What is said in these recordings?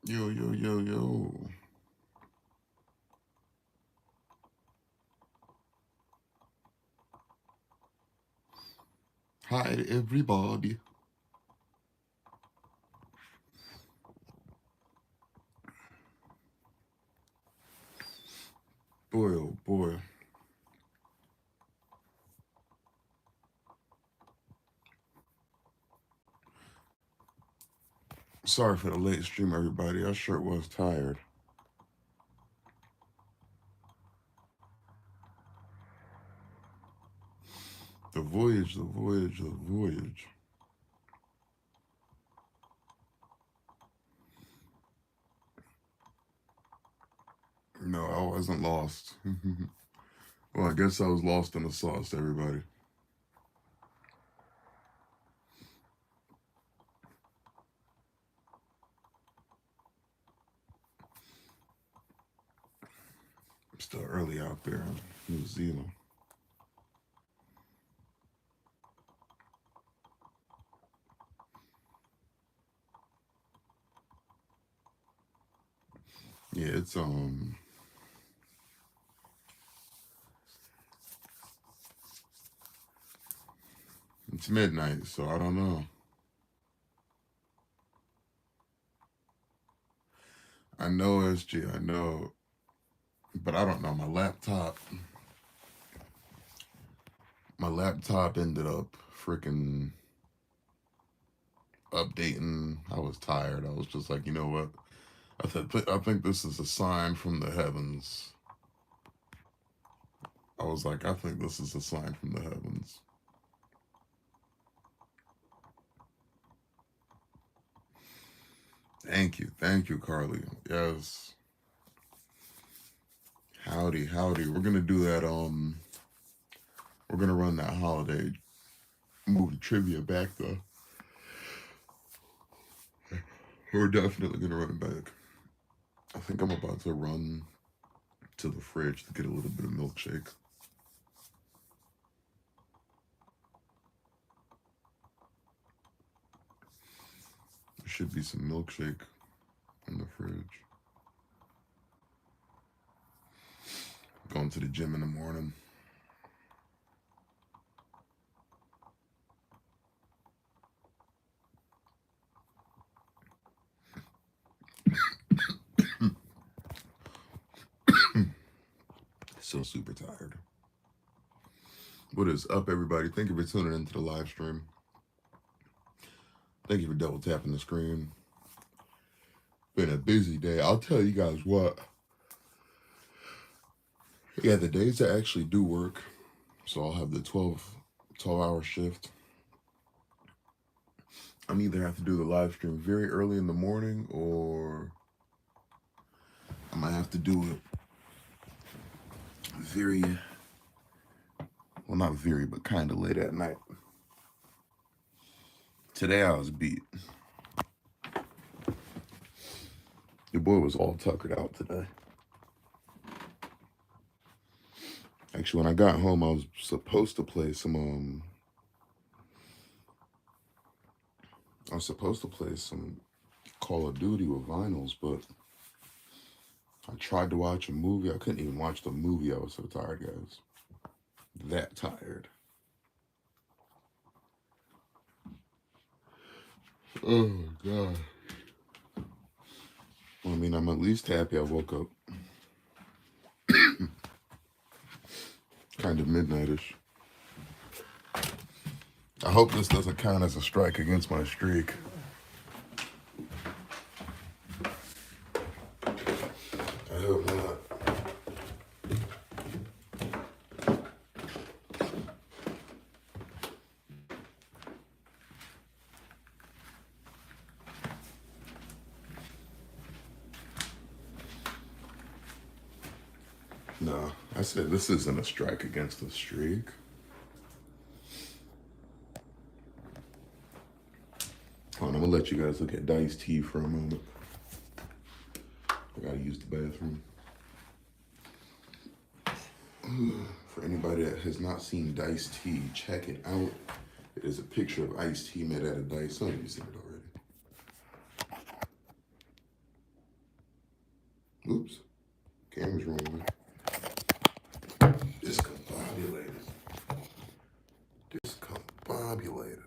Yo, yo, yo, yo. Hi, everybody. Boy, oh boy. Sorry for the late stream, everybody. I sure was tired. The voyage, the voyage, the voyage. No, I wasn't lost. Well, I guess I was lost in the sauce, everybody. It's still early out there in New Zealand. Yeah, it's midnight, so I don't know. I know SG, I know, but I don't know. My laptop ended up freaking updating. I was tired. I was just like, you know what? I think this is a sign from the heavens. I was like, I think this is a sign from the heavens. Thank you, Carly. Yes, howdy, howdy. We're gonna do that. We're gonna run that holiday movie trivia back though. We're definitely gonna run it back. I think I'm about to run to the fridge to get a little bit of milkshake. There should be some milkshake in the fridge. Going to the gym in the morning. Still super tired. What is up, everybody? Thank you for tuning into the live stream. Thank you for double tapping the screen. Been a busy day. I'll tell you guys what. Yeah, the days I actually do work, so I'll have the 12-hour shift. I'm either have to do the live stream very early in the morning, or I might have to do it very, well, not very, but kind of late at night. Today I was beat. Your boy was all tuckered out today. Actually, when I got home, I was supposed to play some Call of Duty with vinyls, but I tried to watch a movie. I couldn't even watch the movie. I was so tired, guys. That tired. Oh, God. Well, I mean, I'm at least happy I woke up kind of midnightish. I hope this doesn't count as a strike against my streak. I hope not. No, I said this isn't a strike against the streak. Hold on, I'm gonna let you guys look at Dice Tea for a moment. I gotta use the bathroom. For anybody that has not seen Dice Tea, check it out. It is a picture of iced tea made out of dice. Some of you seen it already. Oops, camera's wrong. Discombobulated. Discombobulated.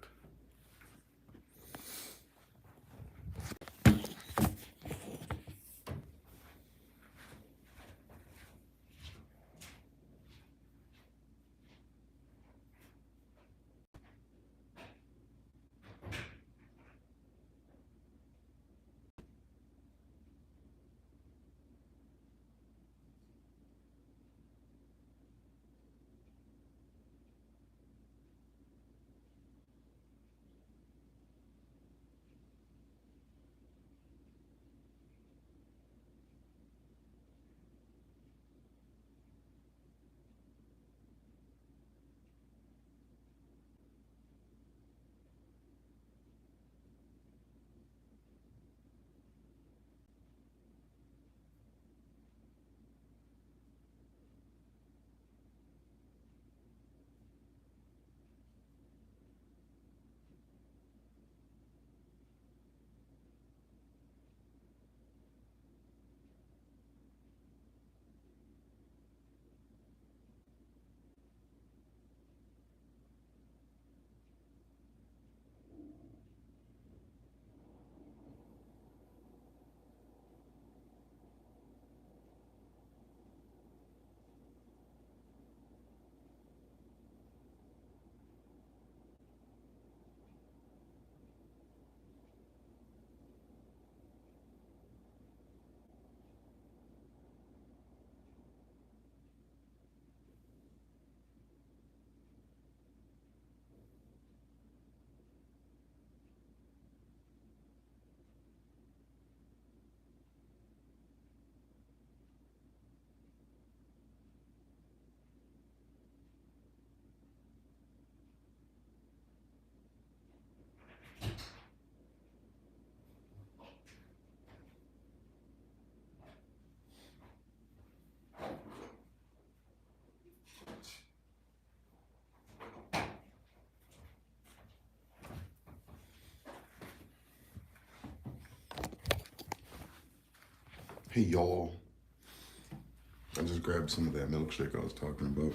Hey y'all, I just grabbed some of that milkshake I was talking about.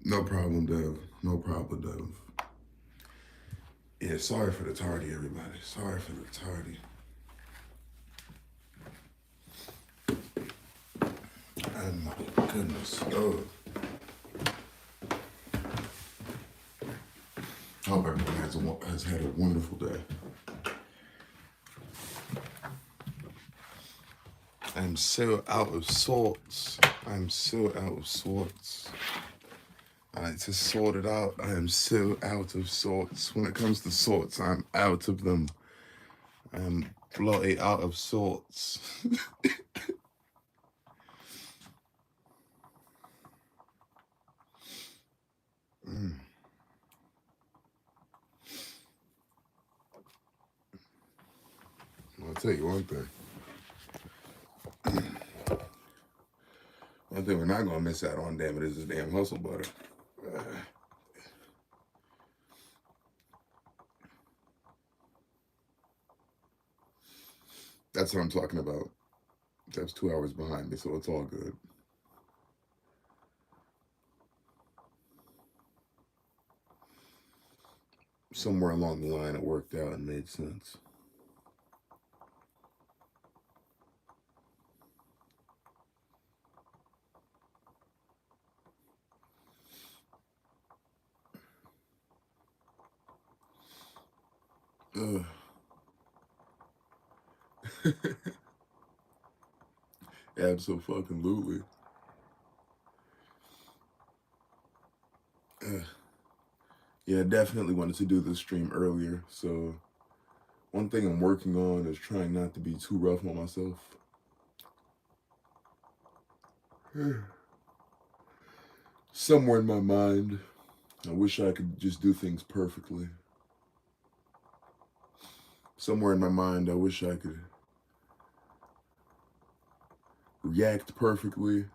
No problem, Dev. No problem, Dev. Yeah, sorry for the tardy, everybody. Sorry for the tardy. Oh my goodness. Oh. I hope everyone has had a wonderful day. I'm so out of sorts. I'm so out of sorts. I like to sort it out. I am so out of sorts. When it comes to sorts, I'm out of them. I'm bloody out of sorts. I'll tell you one thing. One thing we're not gonna miss out on, damn it, is this damn hustle butter. That's what I'm talking about. That's 2 hours behind me, so it's all good. Somewhere along the line, it worked out and made sense. Absolutely. Yeah, I definitely wanted to do this stream earlier. So one thing I'm working on is trying not to be too rough on myself. Somewhere in my mind, I wish I could just do things perfectly. Somewhere in my mind, I wish I could react perfectly,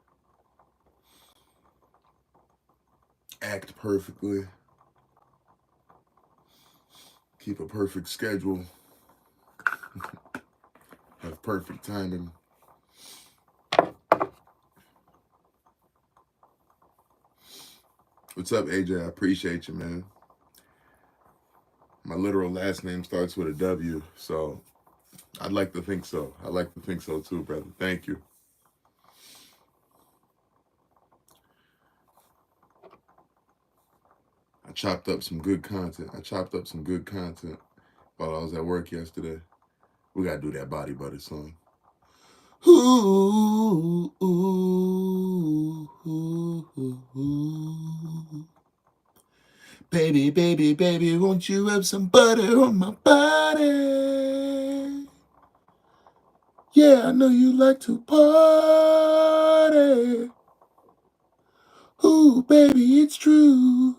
act perfectly, keep a perfect schedule, Have perfect timing. What's up, AJ? I appreciate you, man. My literal last name starts with a W, so I'd like to think so. I'd like to think so too, brother. Thank you. I chopped up some good content. While I was at work yesterday. We gotta do that Body Butter song. Ooh, ooh, ooh, ooh. Baby, baby, baby, won't you rub some butter on my body? Yeah, I know you like to party. Ooh, baby, it's true.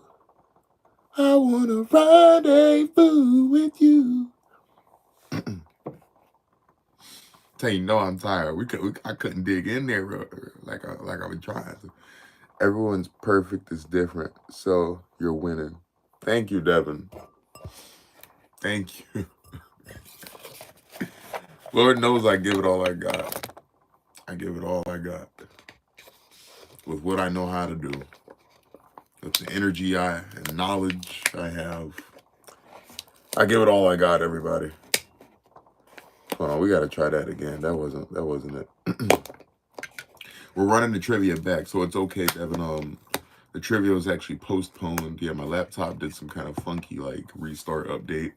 I wanna rendezvous with you. Tell you, no, I'm tired. I couldn't dig in there like I was trying to. Everyone's perfect is different, so you're winning. Thank you, Devin. Thank you. Lord knows I give it all I got. I give it all I got. With what I know how to do. With the energy and knowledge I have. I give it all I got, everybody. Hold on, we gotta try that again. That wasn't it. We're running the trivia back, so it's okay, Devin. The trivia was actually postponed. Yeah, my laptop did some kind of funky like restart update.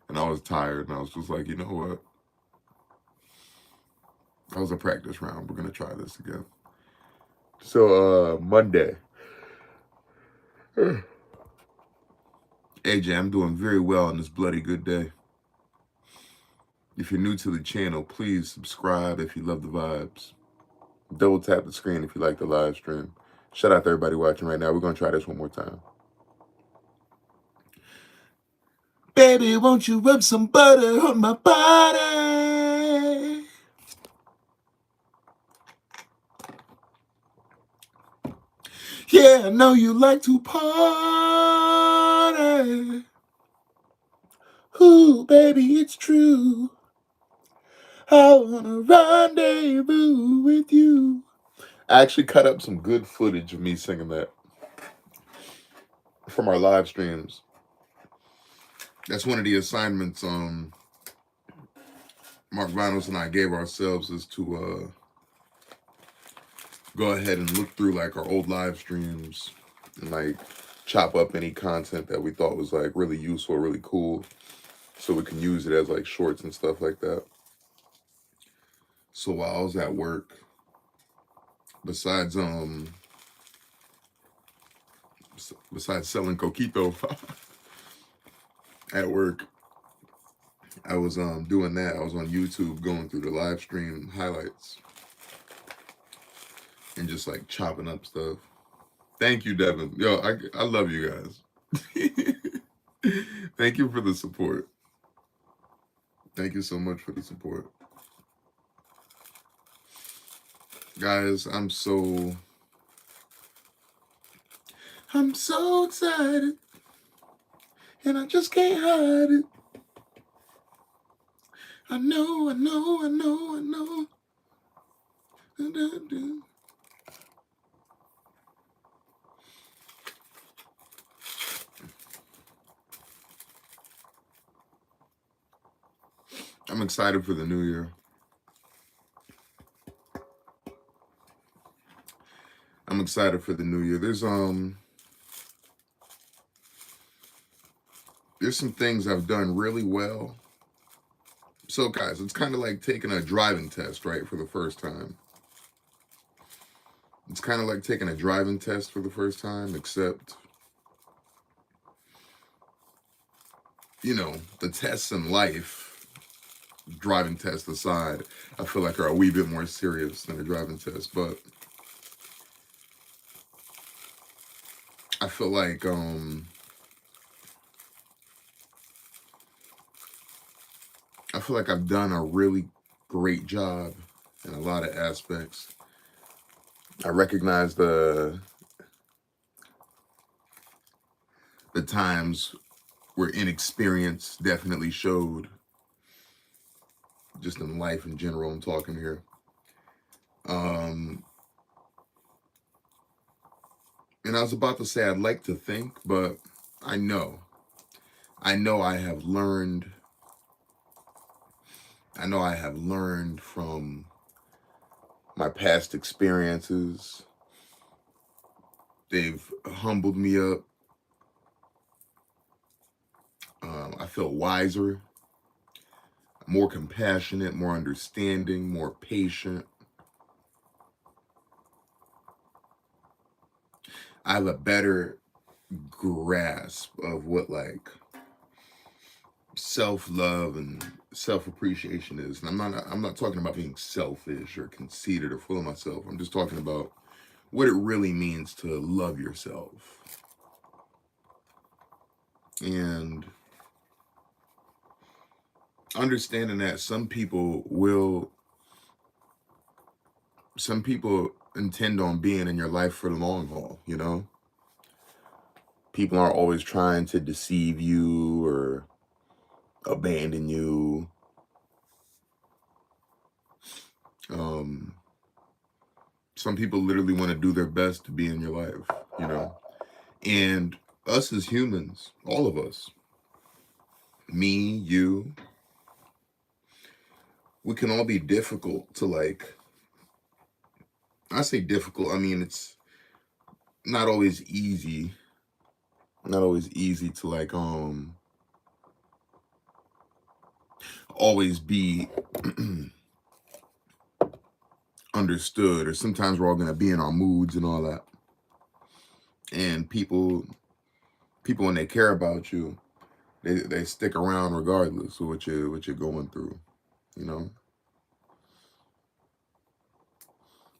And I was tired, and I was just like, you know what? That was a practice round. We're gonna try this again. So Monday. AJ, I'm doing very well on this bloody good day. If you're new to the channel, please subscribe if you love the vibes. Double tap the screen if you like the live stream. Shout out to everybody watching right now. We're gonna try this one more time. Baby, won't you rub some butter on my body? Yeah, I know you like to party. Ooh, baby, it's true. I wanna rendezvous with you. I actually cut up some good footage of me singing that from our live streams. That's one of the assignments Mark Vinos and I gave ourselves, is to go ahead and look through like our old live streams and like chop up any content that we thought was like really useful, really cool, so we can use it as like shorts and stuff like that. So while I was at work, besides selling coquito at work, I was doing that. I was on YouTube going through the live stream highlights and just like chopping up stuff. Thank you, Devin. Yo, I love you guys. Thank you for the support. Thank you so much for the support. Guys, I'm so excited. And I just can't hide it. I know. I'm excited for the new year. I'm excited for the new year. There's some things I've done really well. So guys, it's kind of like taking a driving test, right, for the first time. It's kind of like taking a driving test for the first time, except, you know, the tests in life, driving test aside, I feel like are a wee bit more serious than a driving test. But I feel like I've done a really great job in a lot of aspects. I recognize the times where inexperience definitely showed. just in life in general. I'm talking here. Um, and I was about to say I'd like to think, but I know, I know I have learned. I know I have learned from my past experiences. They've humbled me up. I feel wiser, more compassionate, more understanding, more patient. I have a better grasp of what like self-love and self-appreciation is. And I'm not talking about being selfish or conceited or full of myself. I'm just talking about what it really means to love yourself. And understanding that some people intend on being in your life for the long haul, you know? People aren't always trying to deceive you or abandon you. Um, some people literally want to do their best to be in your life, you know? And us as humans, all of us, me, you, we can all be difficult to like, I say difficult, I mean, it's not always easy, not always easy to like, always be understood, or sometimes we're all going to be in our moods and all that. And people when they care about you, they stick around regardless of what you're going through, you know.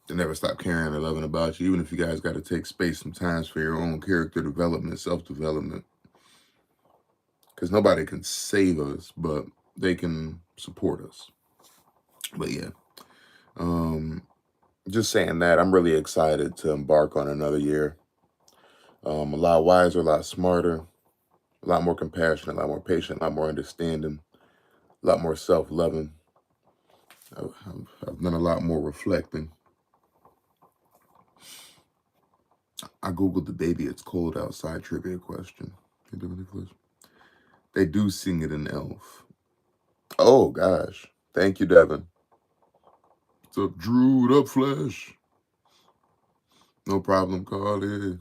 They never stop caring or loving about you, even if you guys got to take space sometimes for your own character development, self-development. Because nobody can save us, but they can support us. But yeah, just saying that, I'm really excited to embark on another year. A lot wiser, a lot smarter, a lot more compassionate, a lot more patient, a lot more understanding, a lot more self-loving. I've done a lot more reflecting. I googled the "Baby It's Cold Outside" trivia question. They do sing it in Elf. Oh gosh, thank you, Devin. What's up, Drew? What up, Flash? No problem, Carly.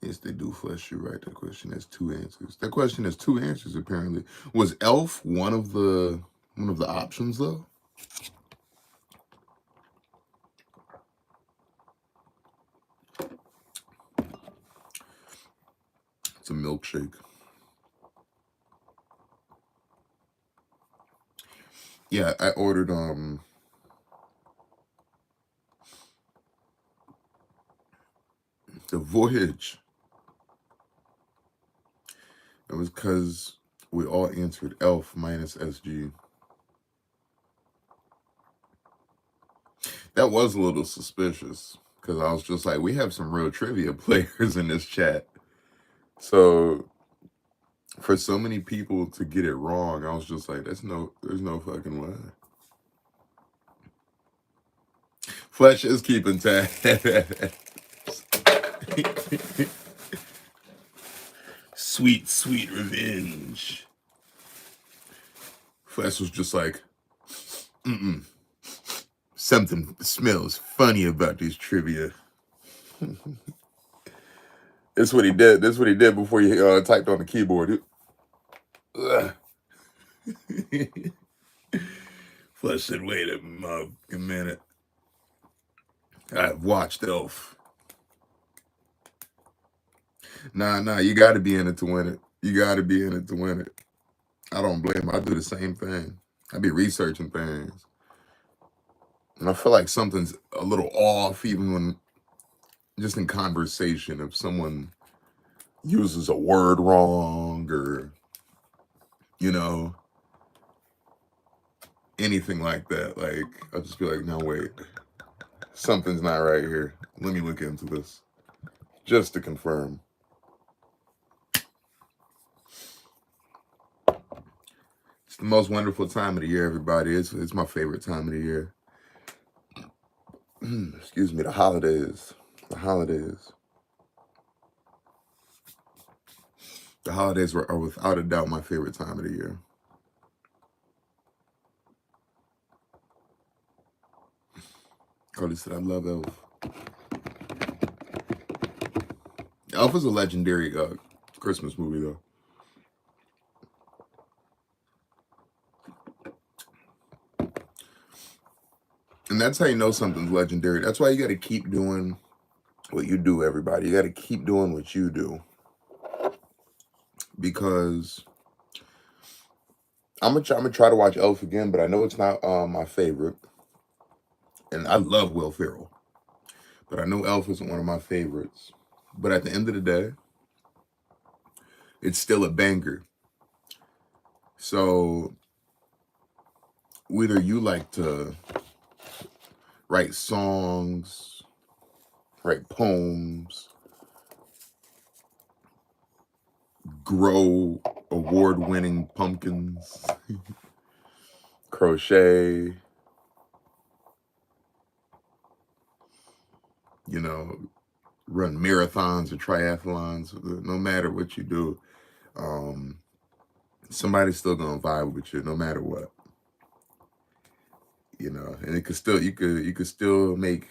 Yes, they do, Flesh. You're right. That question has two answers. That question has two answers. Apparently, was Elf one of the options though? It's a milkshake. Yeah, I ordered the Voyage. It was because we all answered Elf minus SG. That was a little suspicious because I was just like, we have some real trivia players in this chat. So for so many people to get it wrong, I was just like, there's no fucking way. Flesh is keeping tabs. Sweet, sweet revenge. Flesh was just like, something smells funny about this trivia. That's what he did. That's what he did before he typed on the keyboard. Flesh said, wait a minute. I've watched Elf. Nah, you gotta be in it to win it. You gotta be in it to win it. I don't blame him. I do the same thing. I be researching things. And I feel like something's a little off even when just in conversation, if someone uses a word wrong or, you know, anything like that. Like, I'll just be like, no, wait, something's not right here. Let me look into this just to confirm. the most wonderful time of the year, everybody. It's my favorite time of the year. Excuse me, the holidays. The holidays. The holidays are without a doubt my favorite time of the year. Cody said, I love Elf. Elf is a legendary Christmas movie, though. And that's how you know something's legendary. That's why you got to keep doing what you do, everybody. You got to keep doing what you do. Because I'm gonna try to watch Elf again, but I know it's not my favorite. And I love Will Ferrell. But I know Elf isn't one of my favorites. But at the end of the day, it's still a banger. So whether you like to write songs, write poems, grow award-winning pumpkins, crochet, you know, run marathons or triathlons, no matter what you do, somebody's still gonna vibe with you no matter what. You know, and it could still you could still make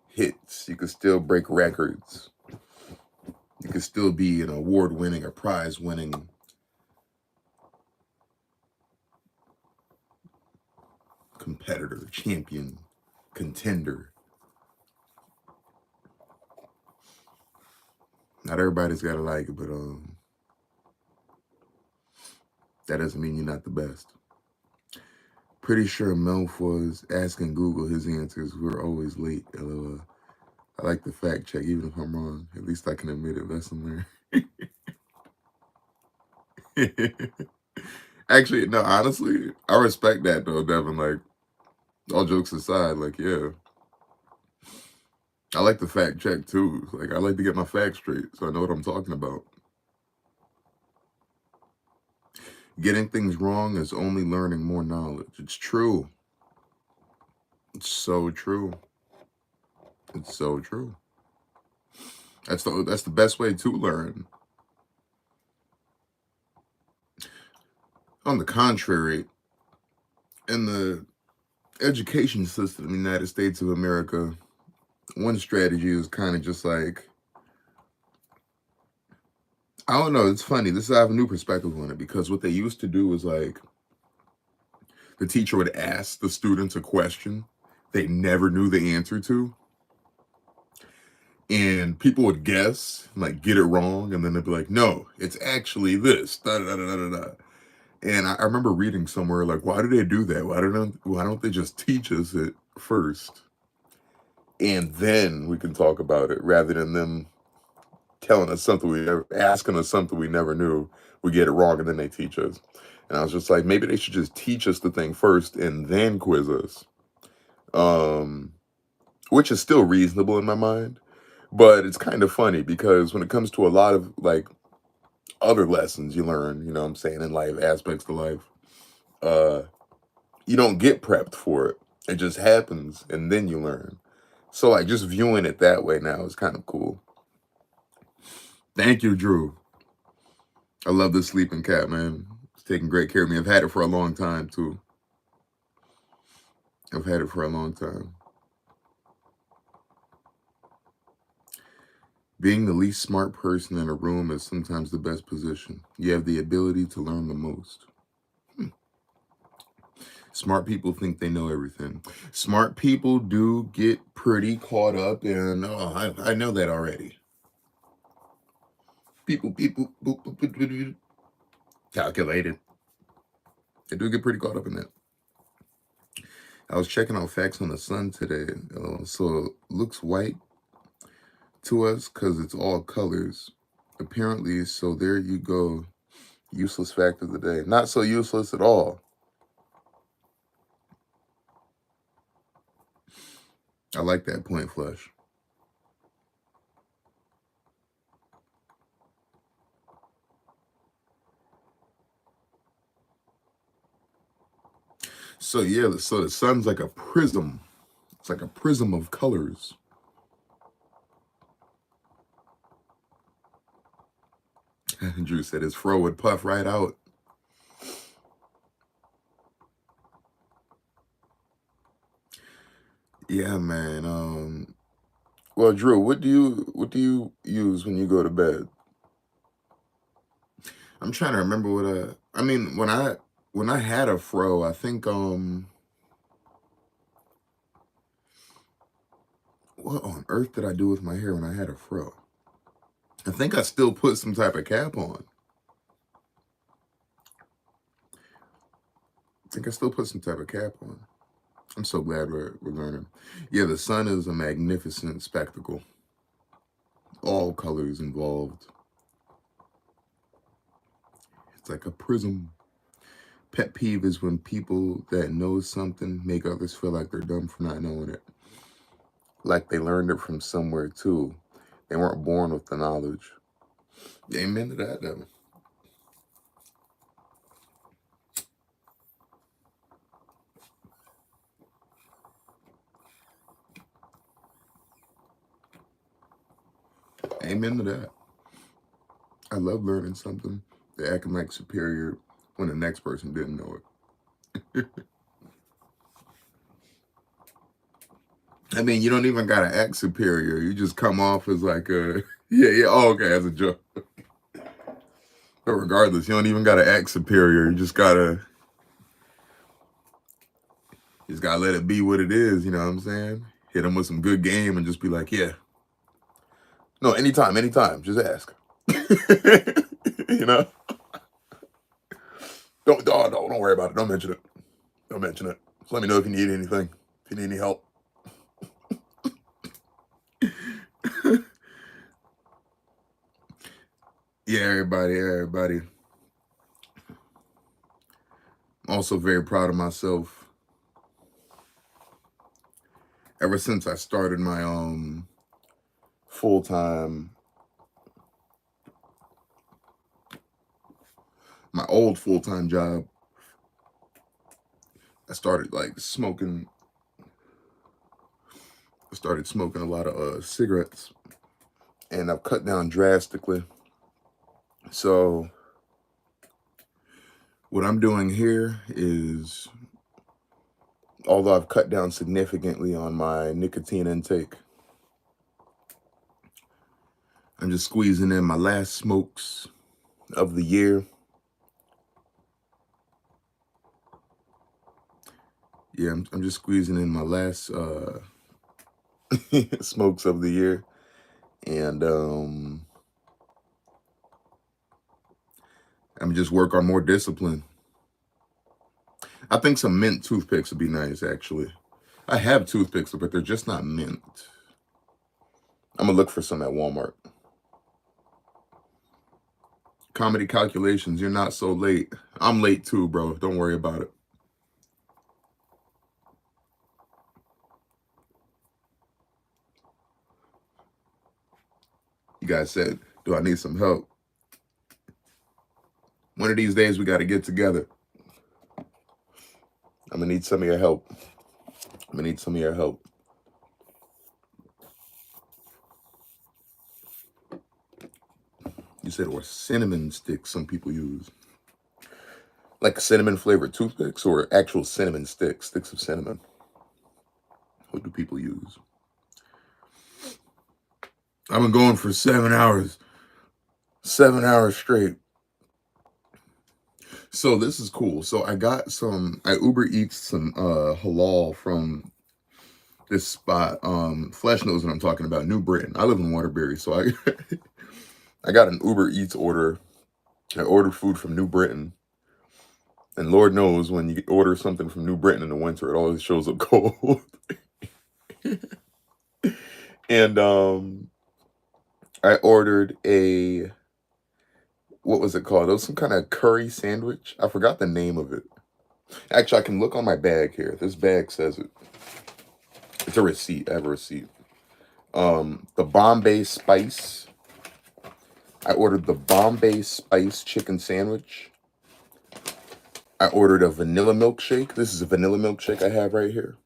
hits, you could still break records, you could still be an award-winning or prize-winning competitor, champion, contender. Not everybody's gotta like it, but that doesn't mean you're not the best. Pretty sure Melf was asking Google his answers. We're always late, LOL. I like the fact check, even if I'm wrong. At least I can admit it. Lesson learned. Actually, no, honestly, I respect that though, Devin. Like, all jokes aside, like, yeah. I like the fact check too. Like, I like to get my facts straight so I know what I'm talking about. Getting things wrong is only learning more knowledge. It's true. It's so true. It's so true. That's the best way to learn. On the contrary, in the education system in the United States of America, one strategy is kind of just like, I don't know, it's funny. I have a new perspective on it because what they used to do was like, the teacher would ask the students a question they never knew the answer to. And people would guess, like get it wrong, and then they'd be like, no, it's actually this. Da, da, da, da, da, da. And I remember reading somewhere, like, why do they do that? Why don't they just teach us it first? And then we can talk about it rather than them telling us asking us something we never knew. We get it wrong and then they teach us. And I was just like, maybe they should just teach us the thing first and then quiz us. Which is still reasonable in my mind. But it's kind of funny because when it comes to a lot of like other lessons you learn, you know what I'm saying, in life, aspects of life, you don't get prepped for it. It just happens and then you learn. So like just viewing it that way now is kind of cool. Thank you, Drew. I love this sleeping cat, man. It's taking great care of me. I've had it for a long time too. I've had it for a long time. Being the least smart person in a room is sometimes the best position. You have the ability to learn the most. Smart people think they know everything. Smart people do get pretty caught up in, oh, I know that already. People, calculated. They do get pretty caught up in that. I was checking out facts on the sun today. So it looks white to us because it's all colors. Apparently, so there you go. Useless fact of the day. Not so useless at all. I like that point, Flush. So yeah, so the sun's like a prism. It's like a prism of colors. Drew said his fro would puff right out. Yeah, man. Well, Drew, what do you use when you go to bed? I'm trying to remember what I mean when I had a fro, I think what on earth did I do with my hair when I had a fro? I think I still put some type of cap on. I think I still put some type of cap on. I'm so glad we're learning. Yeah, the sun is a magnificent spectacle. All colors involved. It's like a prism. Pet peeve is when people that know something make others feel like they're dumb for not knowing it. Like they learned it from somewhere too. They weren't born with the knowledge. Amen to that, Devin. Amen to that. I love learning something. They're acting like superior when the next person didn't know it. I mean, you don't even gotta act superior. You just come off as like a yeah. Oh, okay, as a joke. But regardless, you don't even gotta act superior. You just gotta let it be what it is. You know what I'm saying? Hit them with some good game and just be like, yeah. No, anytime. Just ask. You know? Don't worry about it. Don't mention it. Just let me know if you need anything. If you need any help. Yeah, everybody. I'm also very proud of myself. Ever since I started my my old full-time job, I started smoking a lot of cigarettes, and I've cut down drastically. So what I'm doing here is, although I've cut down significantly on my nicotine intake, I'm just squeezing in my last smokes of the year. Yeah, I'm just squeezing in my last smokes of the year. And I'm just work on more discipline. I think some mint toothpicks would be nice, actually. I have toothpicks, but they're just not mint. I'm gonna look for some at Walmart. Comedy calculations, you're not so late. I'm late too, bro. Don't worry about it. You guys said, do I need some help? One of these days we gotta get together. I'm gonna need some of your help. You said, or cinnamon sticks some people use. Like cinnamon flavored toothpicks or actual cinnamon sticks of cinnamon. What do people use? I've been going for 7 hours. 7 hours straight. So this is cool. So I Uber Eats some halal from this spot. Flesh knows what I'm talking about. New Britain. I live in Waterbury, so I got an Uber Eats order. I ordered food from New Britain. And Lord knows when you order something from New Britain in the winter, it always shows up cold. And I ordered what was it called? It was some kind of curry sandwich. I forgot the name of it. Actually, I can look on my bag here. This bag says it. It's a receipt. I have a receipt. The Bombay Spice. I ordered the Bombay Spice chicken sandwich. I ordered a vanilla milkshake. This is a vanilla milkshake I have right here.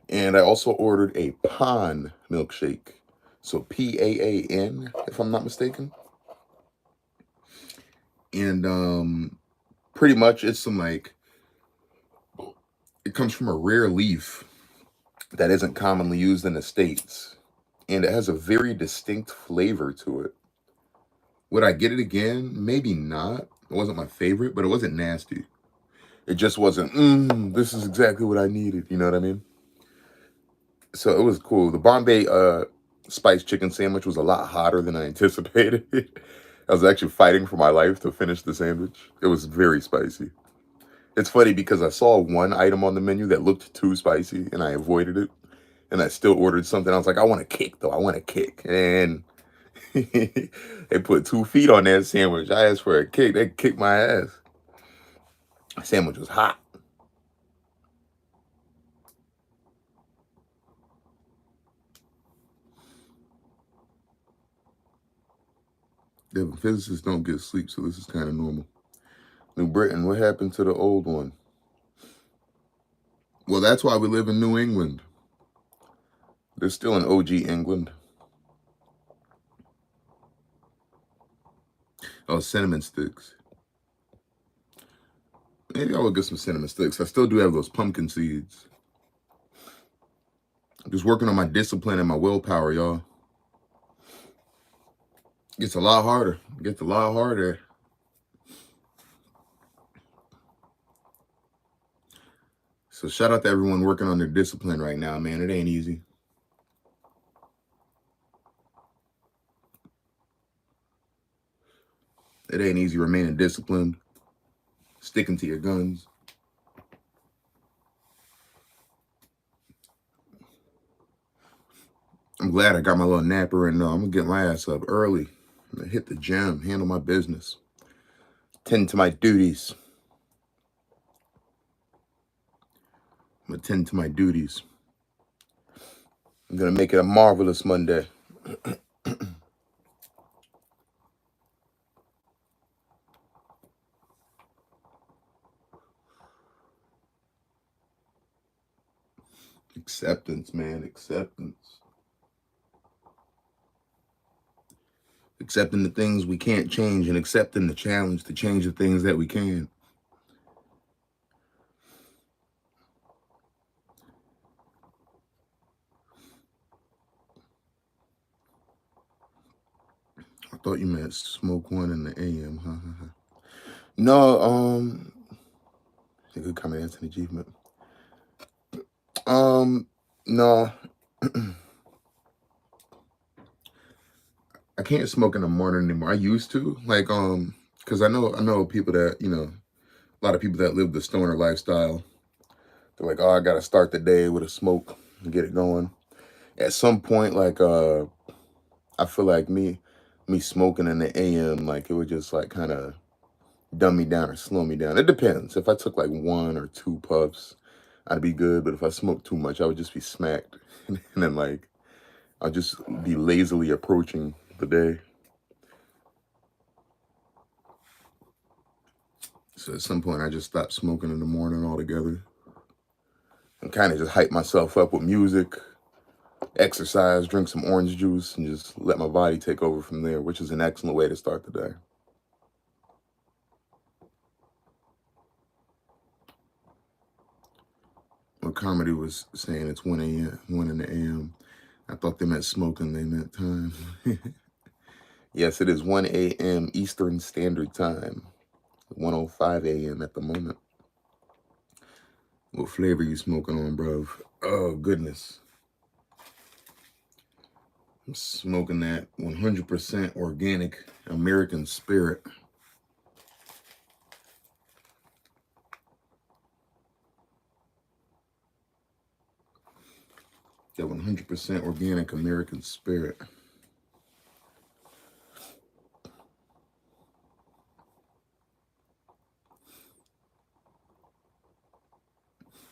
And I also ordered a Paan milkshake. So Paan, if I'm not mistaken. And pretty much it's some like, it comes from a rare leaf that isn't commonly used in the States. And it has a very distinct flavor to it. Would I get it again? Maybe not. It wasn't my favorite, but it wasn't nasty. It just wasn't, this is exactly what I needed. You know what I mean? So it was cool. The Bombay spiced chicken sandwich was a lot hotter than I anticipated. I was actually fighting for my life to finish the sandwich. It was very spicy. It's funny because I saw one item on the menu that looked too spicy and I avoided it. And I still ordered something. I was like, I want a kick though. I want a kick. And they put 2 feet on that sandwich. I asked for a kick. They kicked my ass. The sandwich was hot. Devin, physicists don't get sleep, so this is kind of normal. New Britain, what happened to the old one? Well, that's why we live in New England. There's still an OG England. Oh, cinnamon sticks. Maybe I will get some cinnamon sticks. I still do have those pumpkin seeds. I'm just working on my discipline and my willpower, y'all. Gets a lot harder. Gets a lot harder. So shout out to everyone working on their discipline right now, man. It ain't easy. It ain't easy remaining disciplined, sticking to your guns. I'm glad I got my little napper in. I'm going to get my ass up early. I'm going to hit the gym, handle my business, tend to my duties. I'm going to tend to my duties. I'm going to make it a marvelous Monday. Acceptance, man. Acceptance. Accepting the things we can't change and accepting the challenge to change the things that we can. I thought you meant smoke one in the AM. No, a good comment, Anthony Achievement. No. I can't smoke in the morning anymore. I used to, like, because I know people that, a lot of people that live the stoner lifestyle. They're like, oh, I gotta start the day with a smoke and get it going. At some point, like, I feel like me smoking in the AM, like, it would just like kind of dumb me down or slow me down. It depends. If I took like 1 or 2 puffs, I'd be good. But if I smoked too much, I would just be smacked, and then like I'll just be lazily approaching the day. So at some point, I just stopped smoking in the morning altogether and kind of just hype myself up with music, exercise, drink some orange juice, and just let my body take over from there, which is an excellent way to start the day. When comedy was saying it's 1 a.m., 1 in the a.m., I thought they meant smoking, they meant time. Yes, it is 1 a.m. Eastern Standard Time. 1:05 a.m. at the moment. What flavor you smoking on, bruv? Oh, goodness. I'm smoking that 100% organic American Spirit. That 100% organic American Spirit.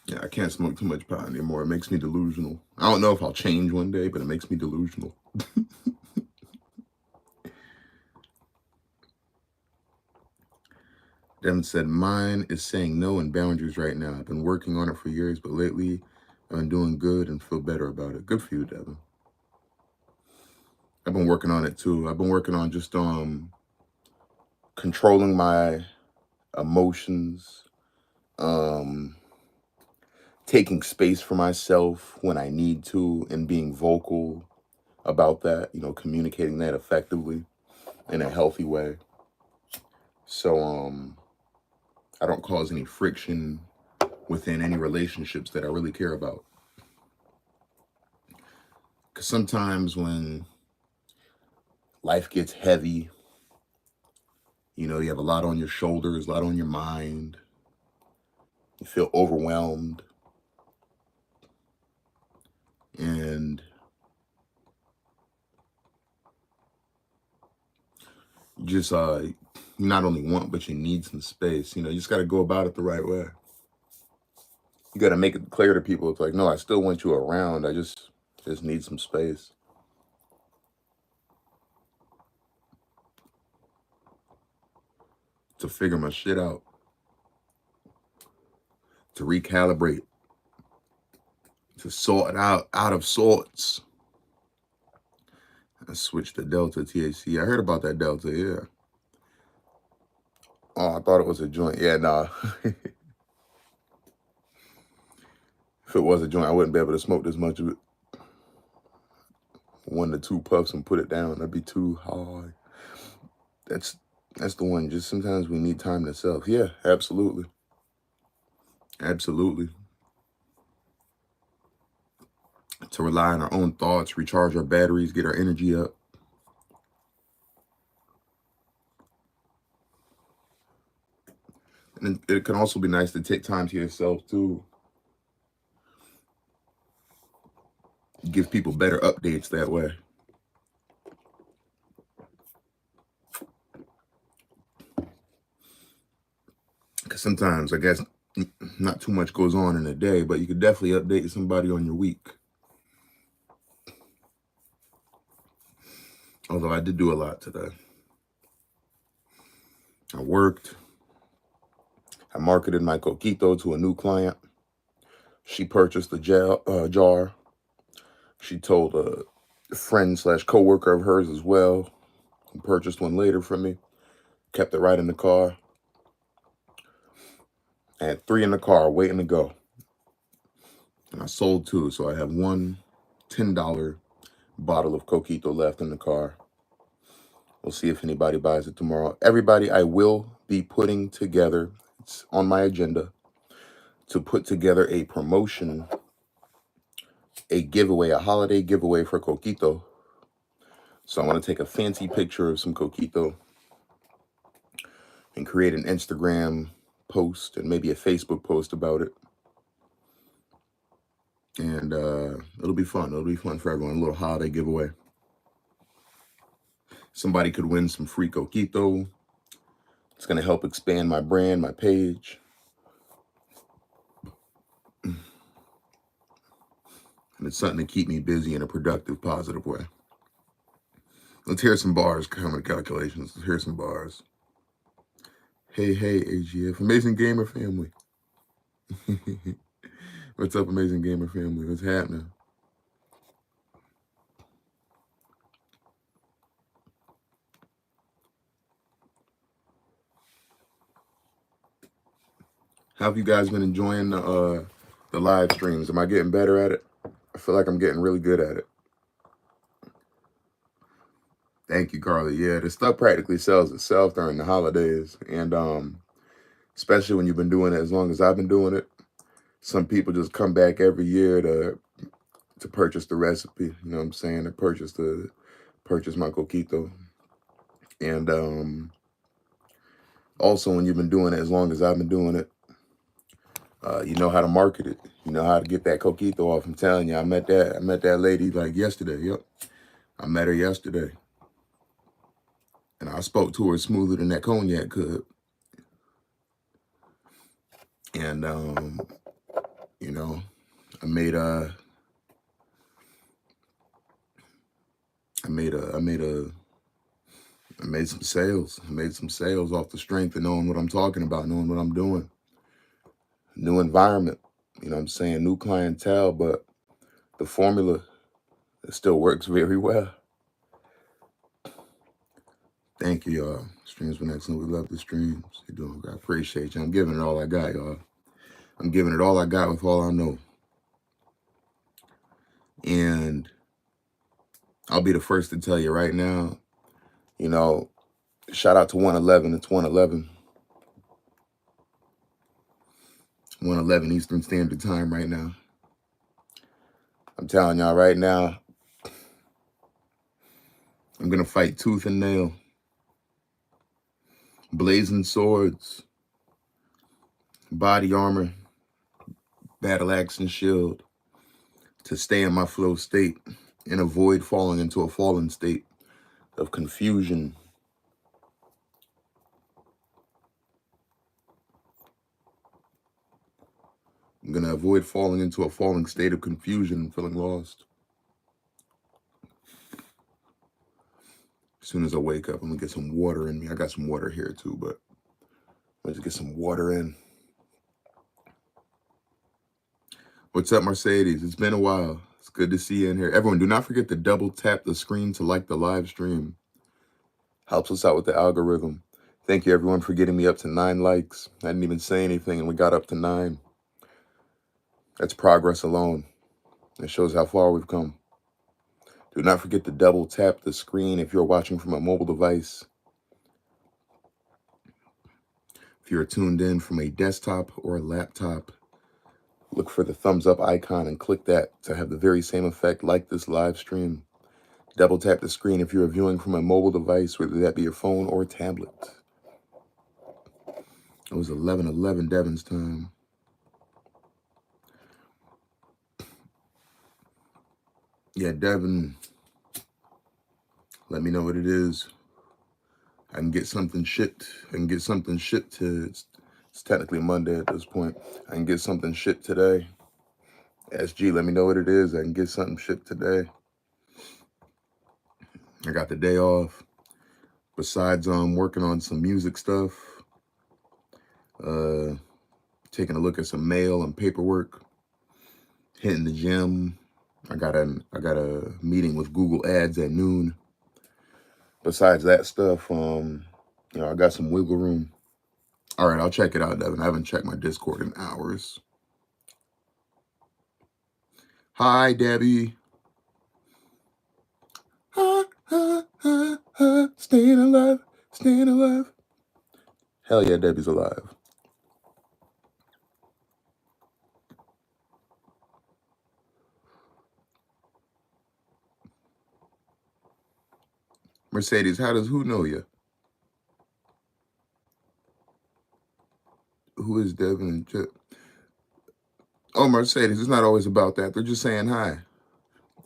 Yeah, I can't smoke too much pot anymore. It makes me delusional. I don't know if I'll change one day, but it makes me delusional. Devin said, mine is saying no and boundaries right now. I've been working on it for years, but lately I've been doing good and feel better about it. Good for you, Devin. I've been working on it too. I've been working on just controlling my emotions, taking space for myself when I need to, and being vocal about that, communicating that effectively in a healthy way. So I don't cause any friction within any relationships that I really care about. Because sometimes when life gets heavy, you have a lot on your shoulders, a lot on your mind, you feel overwhelmed, and you just you not only want, but you need some space. You just got to go about it the right way. You got to make it clear to people. It's like, no, I still want you around. I just need some space. To figure my shit out. To recalibrate. To sort out of sorts. I switched to Delta THC. I heard about that Delta, yeah. Oh, I thought it was a joint. Yeah, nah. If it was a joint, I wouldn't be able to smoke this much of it. 1 to 2 puffs and put it down. That'd be too hard. That's the one. Just sometimes we need time to self. Yeah, absolutely. Absolutely. To rely on our own thoughts, recharge our batteries, get our energy up. And it can also be nice to take time to yourself too. Give people better updates that way. Because sometimes, I guess, not too much goes on in a day, but you could definitely update somebody on your week. Although I did do a lot today. I worked. I marketed my coquito to a new client. She purchased a jar. She told a friend / coworker of hers as well, who purchased one later from me. Kept it right in the car. I had 3 in the car waiting to go. And I sold 2, so I have one $10 bottle of coquito left in the car. We'll see if anybody buys it tomorrow. Everybody, I will be putting together, it's on my agenda, to put together a promotion, a giveaway, a holiday giveaway for coquito. So I want to take a fancy picture of some coquito and create an Instagram post and maybe a Facebook post about it. And it'll be fun. It'll be fun for everyone. A little holiday giveaway. Somebody could win some free coquito. It's going to help expand my brand, my page. And it's something to keep me busy in a productive, positive way. Let's hear some bars, coming calculations. Let's hear some bars. Hey, AGF. Amazing Gamer family. What's up, Amazing Gamer family? What's happening? How have you guys been enjoying the live streams? Am I getting better at it? I feel like I'm getting really good at it. Thank you, Carly. Yeah, the stuff practically sells itself during the holidays. And especially when you've been doing it as long as I've been doing it. Some people just come back every year to purchase the recipe. You know what I'm saying? To purchase my coquito. And also, when you've been doing it as long as I've been doing it, you know how to market it. You know how to get that coquito off. I'm telling you, I met that lady like yesterday. Yep, I met her yesterday, and I spoke to her smoother than that cognac could. And I made a I made some sales. I made some sales off the strength of knowing what I'm talking about, knowing what I'm doing. New environment, you know what I'm saying? New clientele, but the formula, it still works very well. Thank you, y'all. Streams been excellent. We love the streams. You doing? I appreciate you. I'm giving it all I got, y'all. I'm giving it all I got with all I know. And I'll be the first to tell you right now, you know, shout out to 111. It's 111. 111 Eastern Standard Time right now. I'm telling y'all right now, I'm going to fight tooth and nail. Blazing swords, body armor, battle axe and shield to stay in my flow state and avoid falling into a fallen state of confusion. I'm going to avoid falling into a falling state of confusion and feeling lost. As soon as I wake up, I'm going to get some water in me. I got some water here too, but let's get some water in. What's up, Mercedes? It's been a while. It's good to see you in here. Everyone, do not forget to double tap the screen to like the live stream. Helps us out with the algorithm. Thank you, everyone, for getting me up to 9 likes. I didn't even say anything, and we got up to 9. That's progress alone. It shows how far we've come. Do not forget to double tap the screen if you're watching from a mobile device. If you're tuned in from a desktop or a laptop, look for the thumbs up icon and click that to have the very same effect like this live stream. Double tap the screen if you're viewing from a mobile device, whether that be your phone or tablet. It was 11:11 Devon's time. Yeah, Devon, let me know what it is. I can get something shipped. To, it's technically Monday at this point. I can get something shipped today. SG, let me know what it is. I can get something shipped today. I got the day off. Besides working on some music stuff, taking a look at some mail and paperwork, hitting the gym. I got a meeting with Google Ads at noon. Besides that stuff, I got some wiggle room. All right, I'll check it out, Devin. I haven't checked my Discord in hours. Hi, Debbie. Staying alive, staying alive. Hell yeah, Debbie's alive. Mercedes, how does who know you? Who is Devin and Chip? Oh, Mercedes, it's not always about that. They're just saying hi.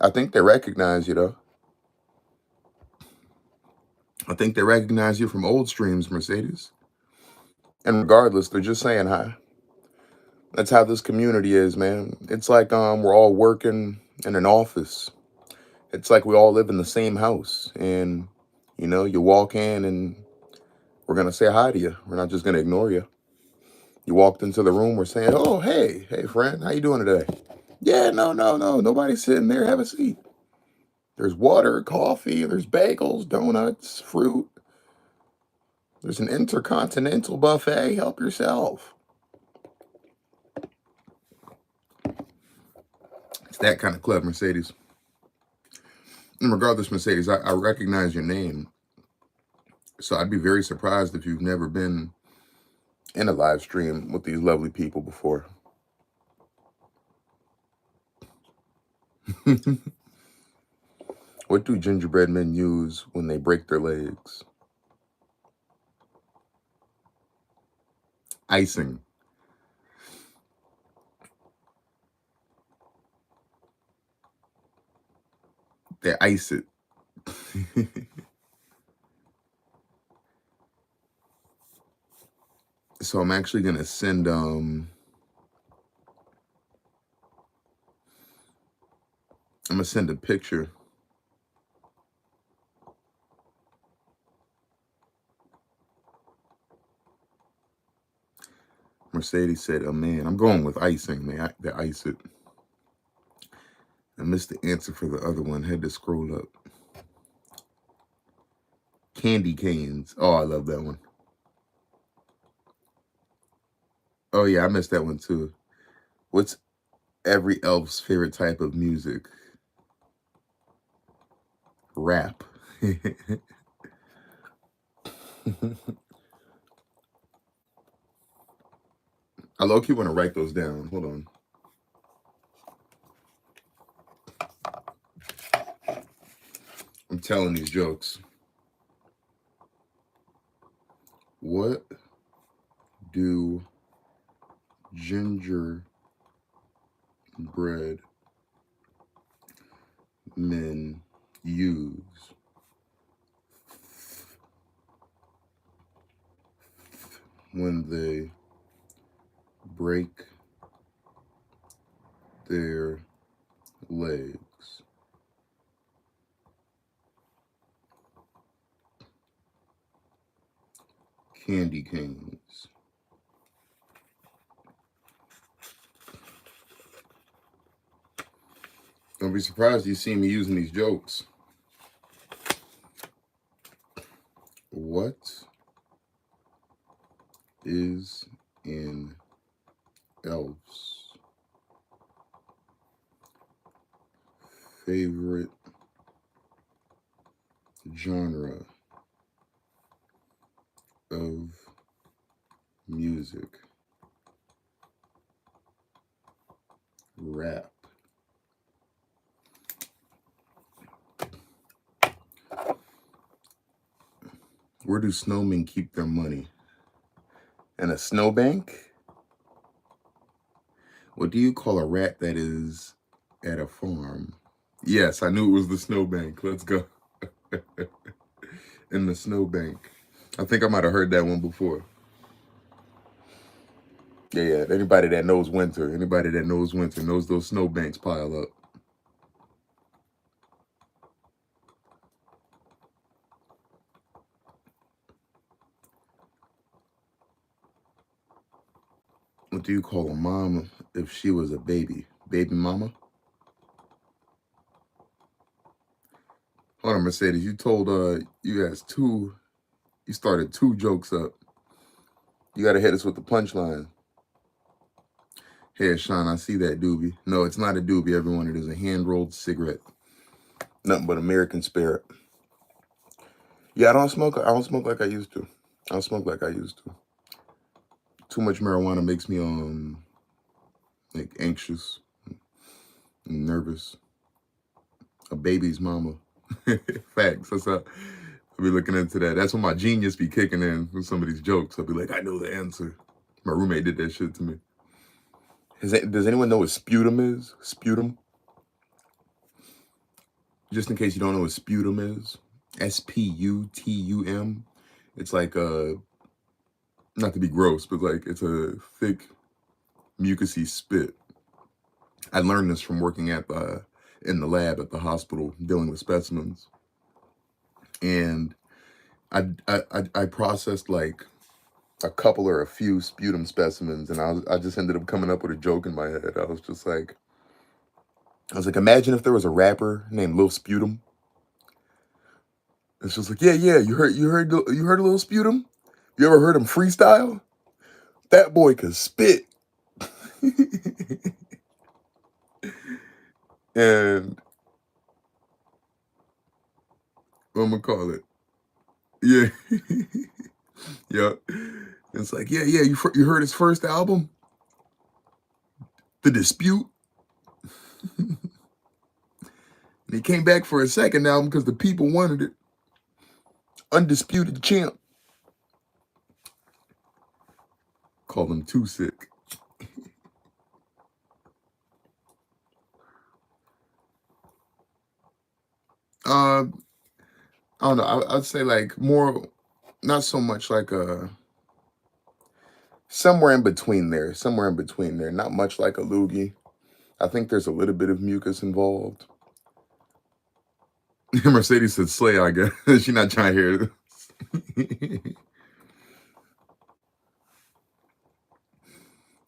I think they recognize you, though. I think they recognize you from old streams, Mercedes. And regardless, they're just saying hi. That's how this community is, man. It's like we're all working in an office. It's like we all live in the same house. And, you walk in and we're going to say hi to you. We're not just going to ignore you. You walked into the room, we're saying, oh, hey, friend, how you doing today? Yeah, no, nobody's sitting there. Have a seat. There's water, coffee, there's bagels, donuts, fruit. There's an intercontinental buffet. Help yourself. It's that kind of club, Mercedes. And regardless, Mercedes, I recognize your name. So I'd be very surprised if you've never been in a live stream with these lovely people before. What do gingerbread men use when they break their legs? Icing. They ice it. So I'm actually going to send, I'm going to send a picture Mercedes said, "Oh man, I'm going with icing, man. The ice it." I missed the answer for the other one. Had to scroll up. Candy canes. Oh, I love that one. Oh yeah, I missed that one too. What's every elf's favorite type of music? Rap. I low-key want to write those down. Hold on. I'm telling these jokes. What do gingerbread men use when they break their legs? Candy canes. Don't be surprised you see me using these jokes. What is an elf's favorite genre of music? Rap. Where do snowmen keep their money? In a snowbank? What do you call a rat that is at a farm? Yes, I knew it was the snowbank. Let's go. In the snowbank. I think I might have heard that one before. Yeah. Anybody that knows winter knows those snowbanks pile up. What do you call a mom if she was a baby? Baby mama? Hold on, Mercedes. You told you started 2 jokes up. You gotta hit us with the punchline. Hey, Sean, I see that doobie. No, it's not a doobie, everyone. It is a hand-rolled cigarette. Nothing but American Spirit. Yeah, I don't smoke like I used to. I don't smoke like I used to. Too much marijuana makes me like anxious, nervous. A baby's mama. Facts. That's how I'll be looking into that. That's when my genius be kicking in with some of these jokes. I'll be like, I know the answer. My roommate did that shit to me. Does anyone know what sputum is? Sputum? Just in case you don't know what sputum is. SPUTUM. It's like not to be gross, but like it's a thick, mucousy spit. I learned this from working in the lab at the hospital dealing with specimens. And I processed like a couple or a few sputum specimens, and I just ended up coming up with a joke in my head. I was like, imagine if there was a rapper named Lil Sputum. It's just like, yeah, you heard Lil Sputum? You ever heard him freestyle? That boy could spit. And what I'm gonna call it? Yeah. Yeah. It's like, yeah, you heard his first album? The Dispute? And he came back for a second album because the people wanted it. Undisputed Champ. Called him Too Sick. I don't know. I'd say like more, not so much like somewhere in between there. Not much like a loogie. I think there's a little bit of mucus involved. Mercedes said slay, I guess. She's not trying to hear this.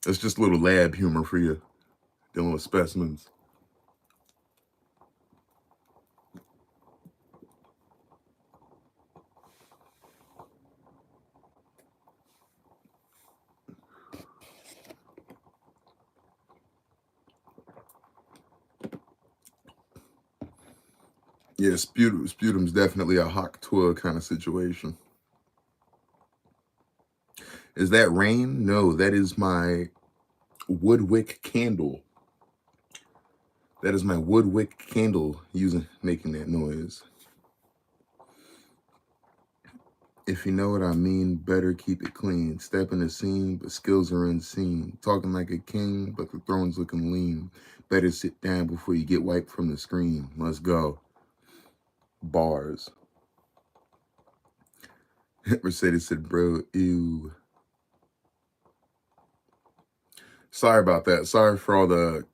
It's just a little lab humor for you, dealing with specimens. Yeah, sputum's definitely a hawk tour kind of situation. Is that rain? No, that is my woodwick candle. That is my woodwick candle making that noise. If you know what I mean, better keep it clean. Step in the scene, but skills are unseen. Talking like a king, but the throne's looking lean. Better sit down before you get wiped from the screen. Let's go. Bars. Mercedes said, bro, ew. Sorry about that. Sorry for all the...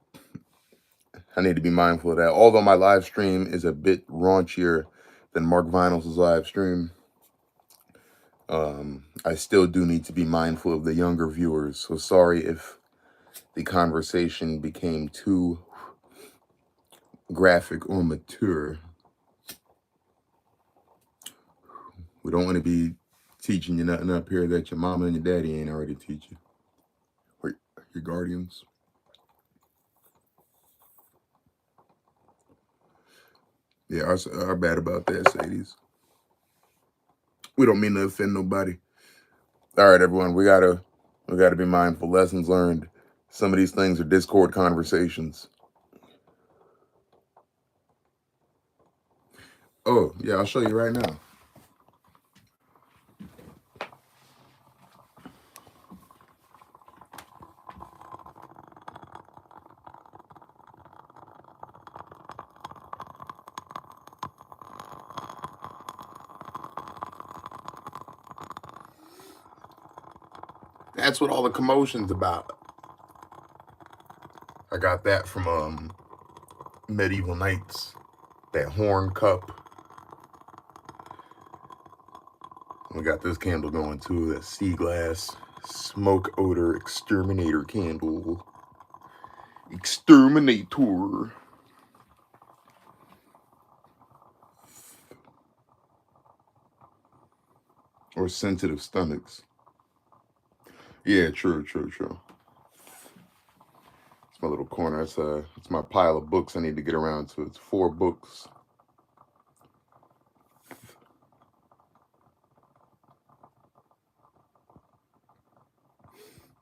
I need to be mindful of that. Although my live stream is a bit raunchier than Mark Vinyls' live stream, I still do need to be mindful of the younger viewers. So sorry if the conversation became too graphic or mature. We don't want to be teaching you nothing up here that your mama and your daddy ain't already teach you. Or your guardians. Yeah, our bad about that, Sadies. We don't mean to offend nobody. All right, everyone, we gotta be mindful. Lessons learned. Some of these things are Discord conversations. Oh, yeah, I'll show you right now. That's what all the commotion's about. I got that from Medieval Knights. That horn cup. We got this candle going too. That sea glass smoke odor exterminator candle. Exterminator. Or sensitive stomachs. Yeah, true. It's my little corner. It's my pile of books I need to get around to. It's 4 books.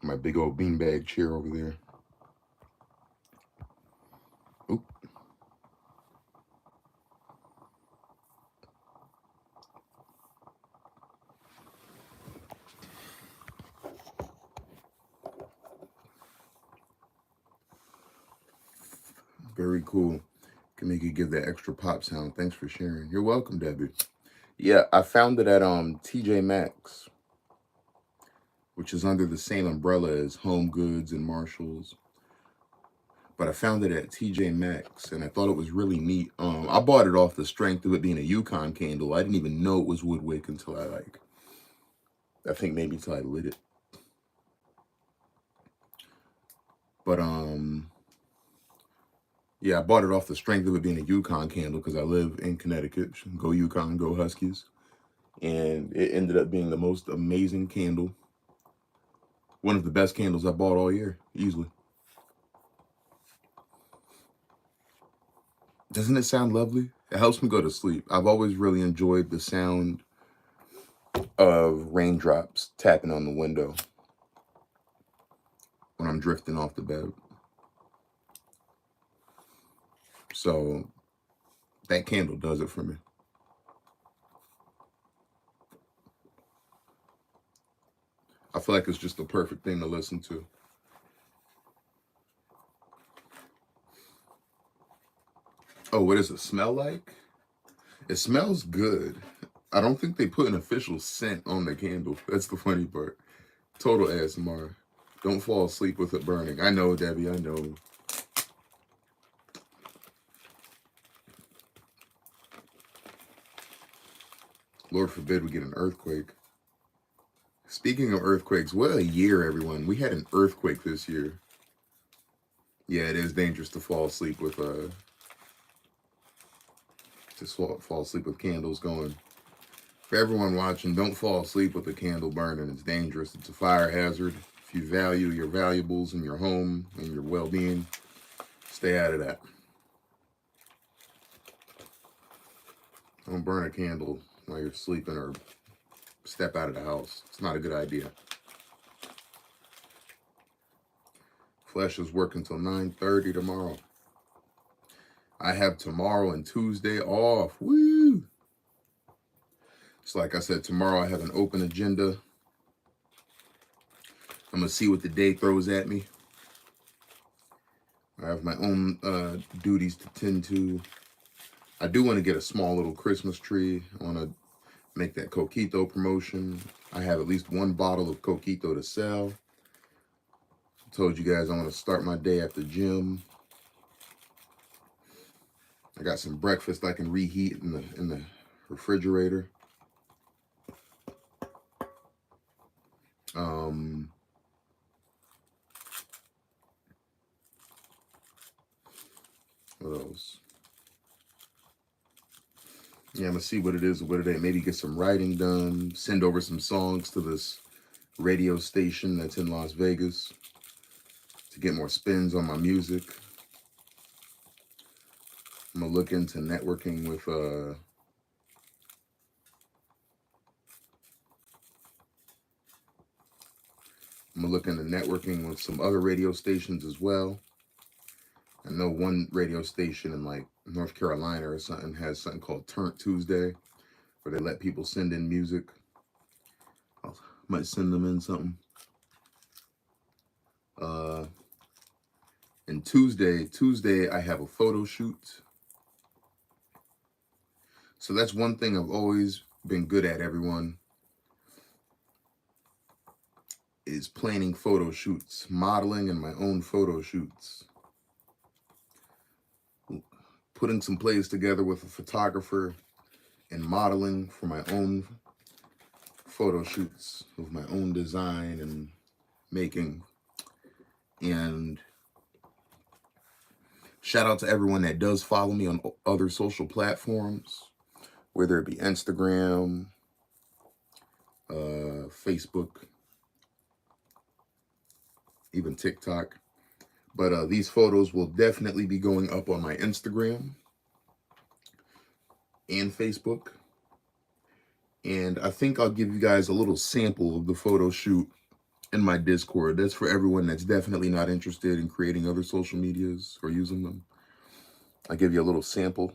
My big old beanbag chair over there. Oop. Very cool. Can make you give that extra pop sound. Thanks for sharing. You're welcome, Debbie. Yeah, I found it at TJ Maxx, which is under the same umbrella as Home Goods and Marshalls. But I found it at TJ Maxx, and I thought it was really neat. I bought it off the strength of it being a Yukon candle. I didn't even know it was woodwick until I think maybe until I lit it. But yeah, I bought it off the strength of it being a Yukon candle because I live in Connecticut. Go Yukon, go Huskies. And it ended up being the most amazing candle. One of the best candles I bought all year, easily. Doesn't it sound lovely? It helps me go to sleep. I've always really enjoyed the sound of raindrops tapping on the window when I'm drifting off the bed. So that candle does it for me. I feel like it's just the perfect thing to listen to. Oh, what does it smell like? It smells good. I don't think they put an official scent on the candle. That's the funny part. Total ASMR. Don't fall asleep with it burning. I know, Debbie, I know. Lord forbid we get an earthquake. Speaking of earthquakes, what a year, everyone. We had an earthquake this year. Yeah, it is dangerous to fall asleep with fall asleep with candles going. For everyone watching, don't fall asleep with a candle burning. It's dangerous. It's a fire hazard. If you value your valuables and your home and your well-being, stay out of that. Don't burn a candle while you're sleeping or step out of the house. It's not a good idea. Flesh is working till 9:30 tomorrow. I have tomorrow and Tuesday off. Woo! It's like I said, tomorrow I have an open agenda. I'm going to see what the day throws at me. I have my own duties to tend to. I do want to get a small little Christmas tree. I want to make that Coquito promotion. I have at least one bottle of Coquito to sell. I told you guys I want to start my day at the gym. I got some breakfast I can reheat in the refrigerator. What else? Yeah, I'm gonna see what it is today. Maybe get some writing done, send over some songs to this radio station that's in Las Vegas to get more spins on my music. I'm gonna look into networking with some other radio stations as well. I know one radio station in like North Carolina or something has something called Turn Tuesday, where they let people send in music. I might send them in something. And Tuesday I have a photo shoot. So that's one thing I've always been good at, everyone, is planning photo shoots, modeling and my own photo shoots. Putting some plays together with a photographer and modeling for my own photo shoots of my own design and making. And shout out to everyone that does follow me on other social platforms, whether it be Instagram, Facebook, even TikTok. But these photos will definitely be going up on my Instagram and Facebook. And I think I'll give you guys a little sample of the photo shoot in my Discord. That's for everyone that's definitely not interested in creating other social medias or using them. I'll give you a little sample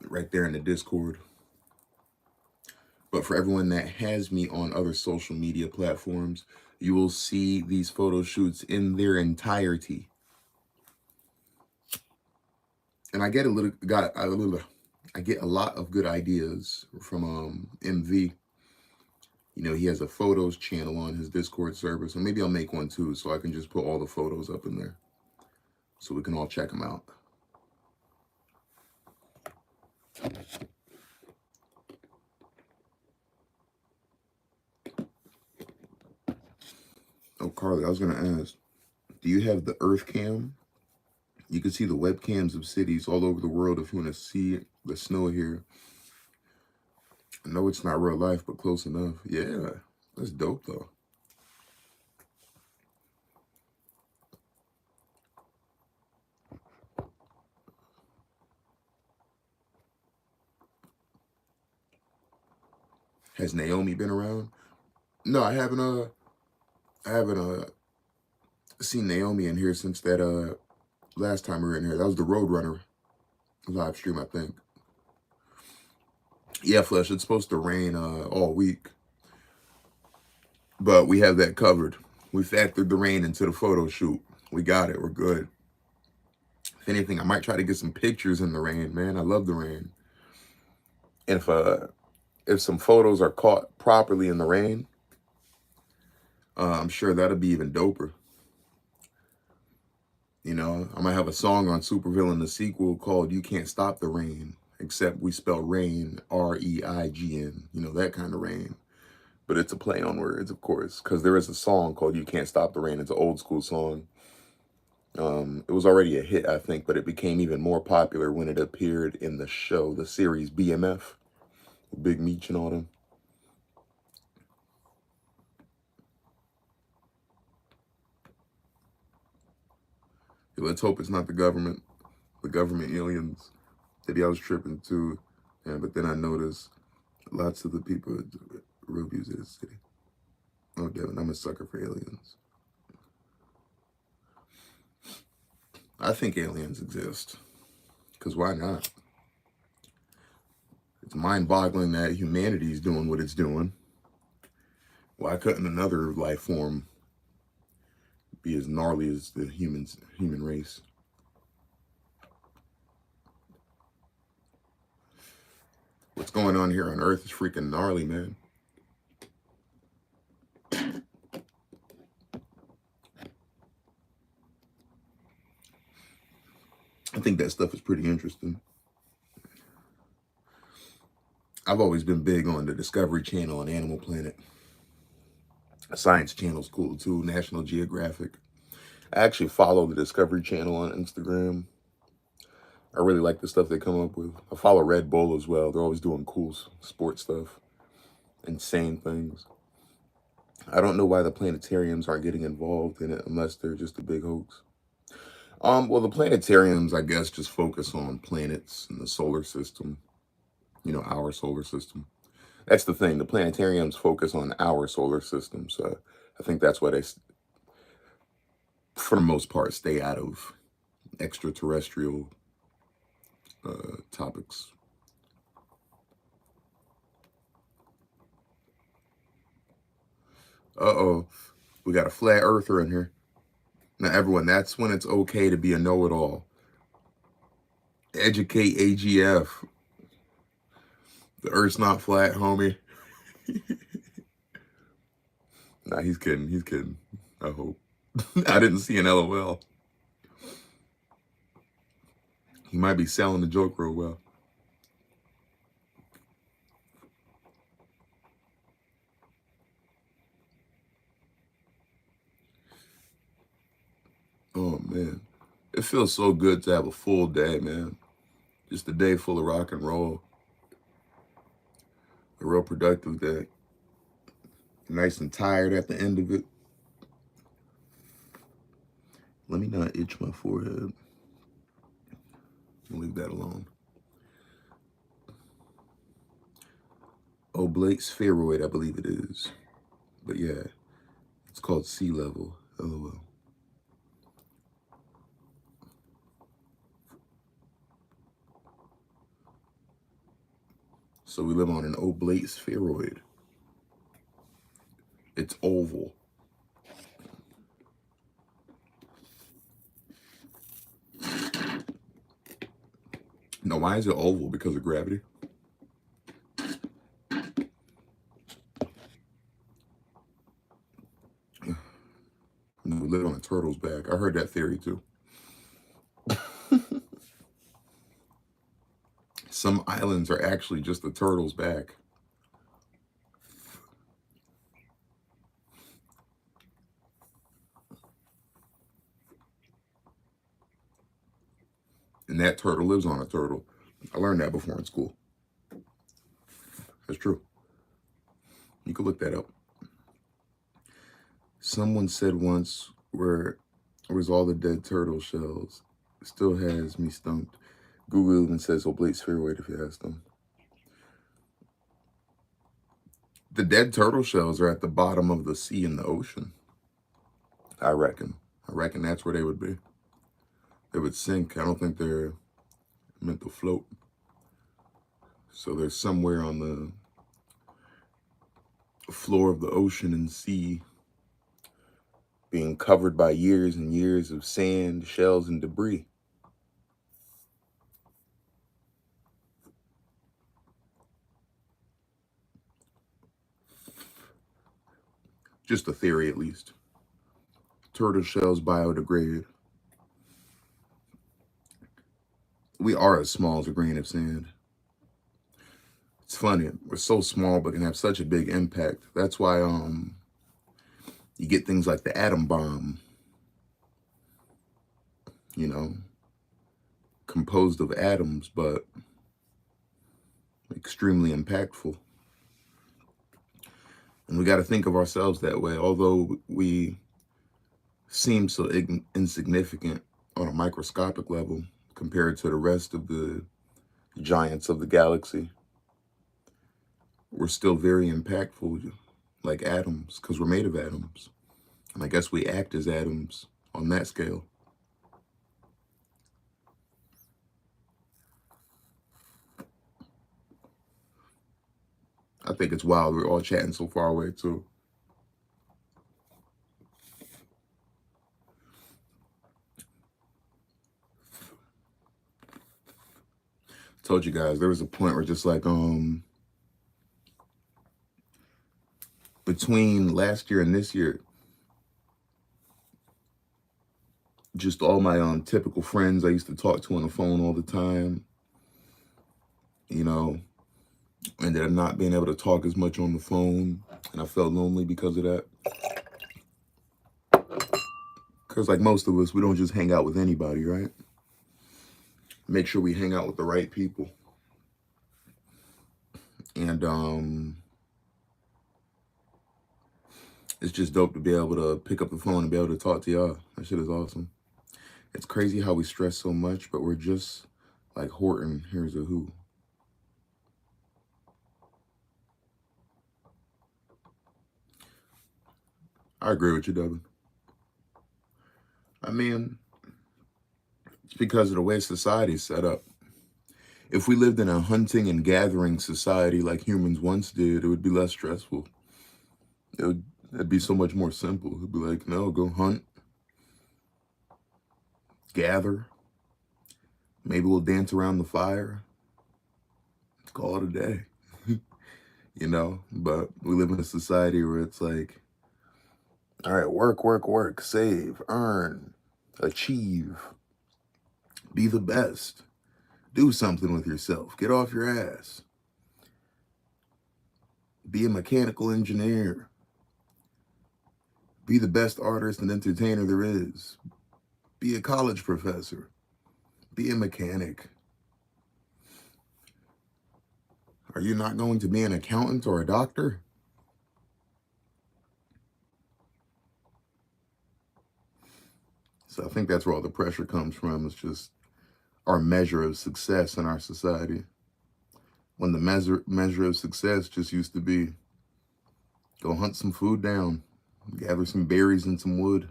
right there in the Discord. But for everyone that has me on other social media platforms, you will see these photo shoots in their entirety. And I get I get a lot of good ideas from MV. You know, he has a photos channel on his Discord server, so maybe I'll make one too, so I can just put all the photos up in there, so we can all check them out. Oh, Carly, I was gonna ask, do you have the Earth Cam? You can see the webcams of cities all over the world if you want to see the snow here. I know it's not real life, but close enough. Yeah, that's dope though. Has Naomi been around? No, I haven't seen Naomi in here since that last time we were in here. That was the Roadrunner live stream, I think. Yeah, Flesh, it's supposed to rain all week, but we have that covered. We factored the rain into the photo shoot. We got it. We're good. If anything, I might try to get some pictures in the rain, man. I love the rain. And if some photos are caught properly in the rain, I'm sure that'll be even doper. You know, I might have a song on Supervillain, the sequel, called You Can't Stop the Rain, except we spell rain, R-E-I-G-N, you know, that kind of rain. but it's a play on words, of course, because there is a song called "You Can't Stop the Rain." It's an old school song. It was already a hit, I think, but it became even more popular when it appeared in the show, the series BMF, Big Meech and all them. Let's hope it's not the government aliens. Maybe I was tripping too, yeah, but then I noticed lots of the people at real views of the city. Oh, damn it, I'm a sucker for aliens. I think aliens exist, because why not? It's mind-boggling that humanity is doing what it's doing. Why couldn't another life form be as gnarly as the human race? What's going on here on Earth is freaking gnarly, man. I think that stuff is pretty interesting. I've always been big on the Discovery Channel and Animal Planet. Science Channel's cool too, National Geographic. I actually follow the Discovery Channel on Instagram. I really like the stuff they come up with. I follow Red Bull as well. They're always doing cool sports stuff, insane things. I don't know why the planetariums aren't getting involved in it unless they're just a big hoax. Well, the planetariums, I guess, just focus on planets and the solar system. You know, our solar system. That's the thing. The planetariums focus on our solar system. So I think that's why they, for the most part, stay out of extraterrestrial topics. Uh-oh. We got a flat earther in here. Now, everyone, that's when it's okay to be a know-it-all. Educate AGF. The Earth's not flat, homie. Nah, he's kidding. He's kidding. I hope. I didn't see an LOL. He might be selling the joke real well. Oh, man. It feels so good to have a full day, man. Just a day full of rock and roll. A real productive day. Nice and tired at the end of it. Let me not itch my forehead. I'll leave that alone. Oblate spheroid, I believe it is. But yeah, it's called sea level. LOL. So we live on an oblate spheroid. It's oval. Now, why is it oval? Because of gravity? We live on a turtle's back. I heard that theory too. Some islands are actually just a turtle's back. And that turtle lives on a turtle. I learned that before in school. That's true. You could look that up. Someone said once, where was all the dead turtle shells? It still has me stumped. Google even says oblate spheroid if you ask them. The dead turtle shells are at the bottom of the sea in the ocean. I reckon. That's where they would be. They would sink. I don't think they're meant to float. So they're somewhere on the floor of the ocean and sea, being covered by years and years of sand, shells, and debris. Just a theory, at least. Turtle shells biodegrade. We are as small as a grain of sand. It's funny. We're so small, but can have such a big impact. That's why you get things like the atom bomb, you know, composed of atoms, but extremely impactful. And we got to think of ourselves that way. Although we seem so insignificant on a microscopic level compared to the rest of the giants of the galaxy, we're still very impactful, like atoms, because we're made of atoms. And I guess we act as atoms on that scale. I think it's wild. We're all chatting so far away, too. Told you guys, there was a point where just like, between last year and this year, just all my typical friends I used to talk to on the phone all the time, you know, ended up not being able to talk as much on the phone, and I felt lonely because of that. Because like most of us, we don't just hang out with anybody, right? Make sure we hang out with the right people. And it's just dope to be able to pick up the phone and be able to talk to y'all. That shit is awesome. It's crazy how we stress so much, but we're just like Horton, here's a who. I agree with you, Devin. I mean, it's because of the way society's set up. If we lived in a hunting and gathering society like humans once did, it would be less stressful. It'd be so much more simple. It'd be like, no, go hunt, gather. Maybe we'll dance around the fire. Call it a day. You know, but we live in a society where it's like, all right, work, save, earn, achieve, be the best, do something with yourself, get off your ass, be a mechanical engineer, be the best artist and entertainer there is, be a college professor, be a mechanic. Are you not going to be an accountant or a doctor? So I think that's where all the pressure comes from. It's just our measure of success in our society. When the measure of success just used to be go hunt some food down, gather some berries and some wood,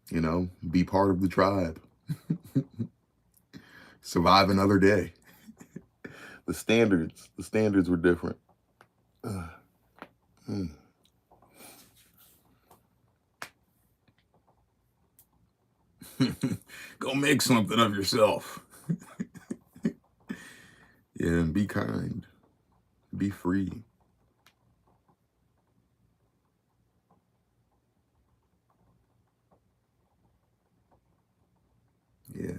you know, be part of the tribe, survive another day. The standards were different. Go make something of yourself. Yeah, and be kind. Be free. Yeah.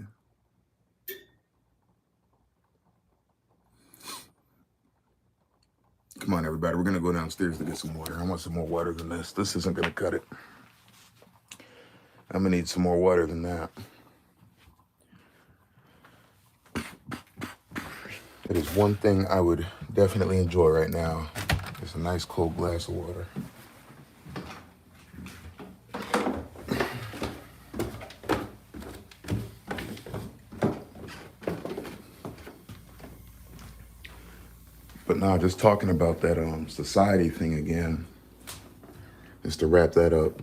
Come on, everybody. We're going to go downstairs to get some water. I want some more water than this. This isn't going to cut it. I'm going to need some more water than that. It is one thing I would definitely enjoy right now. It's a nice cold glass of water. But now, just talking about that society thing again, just to wrap that up.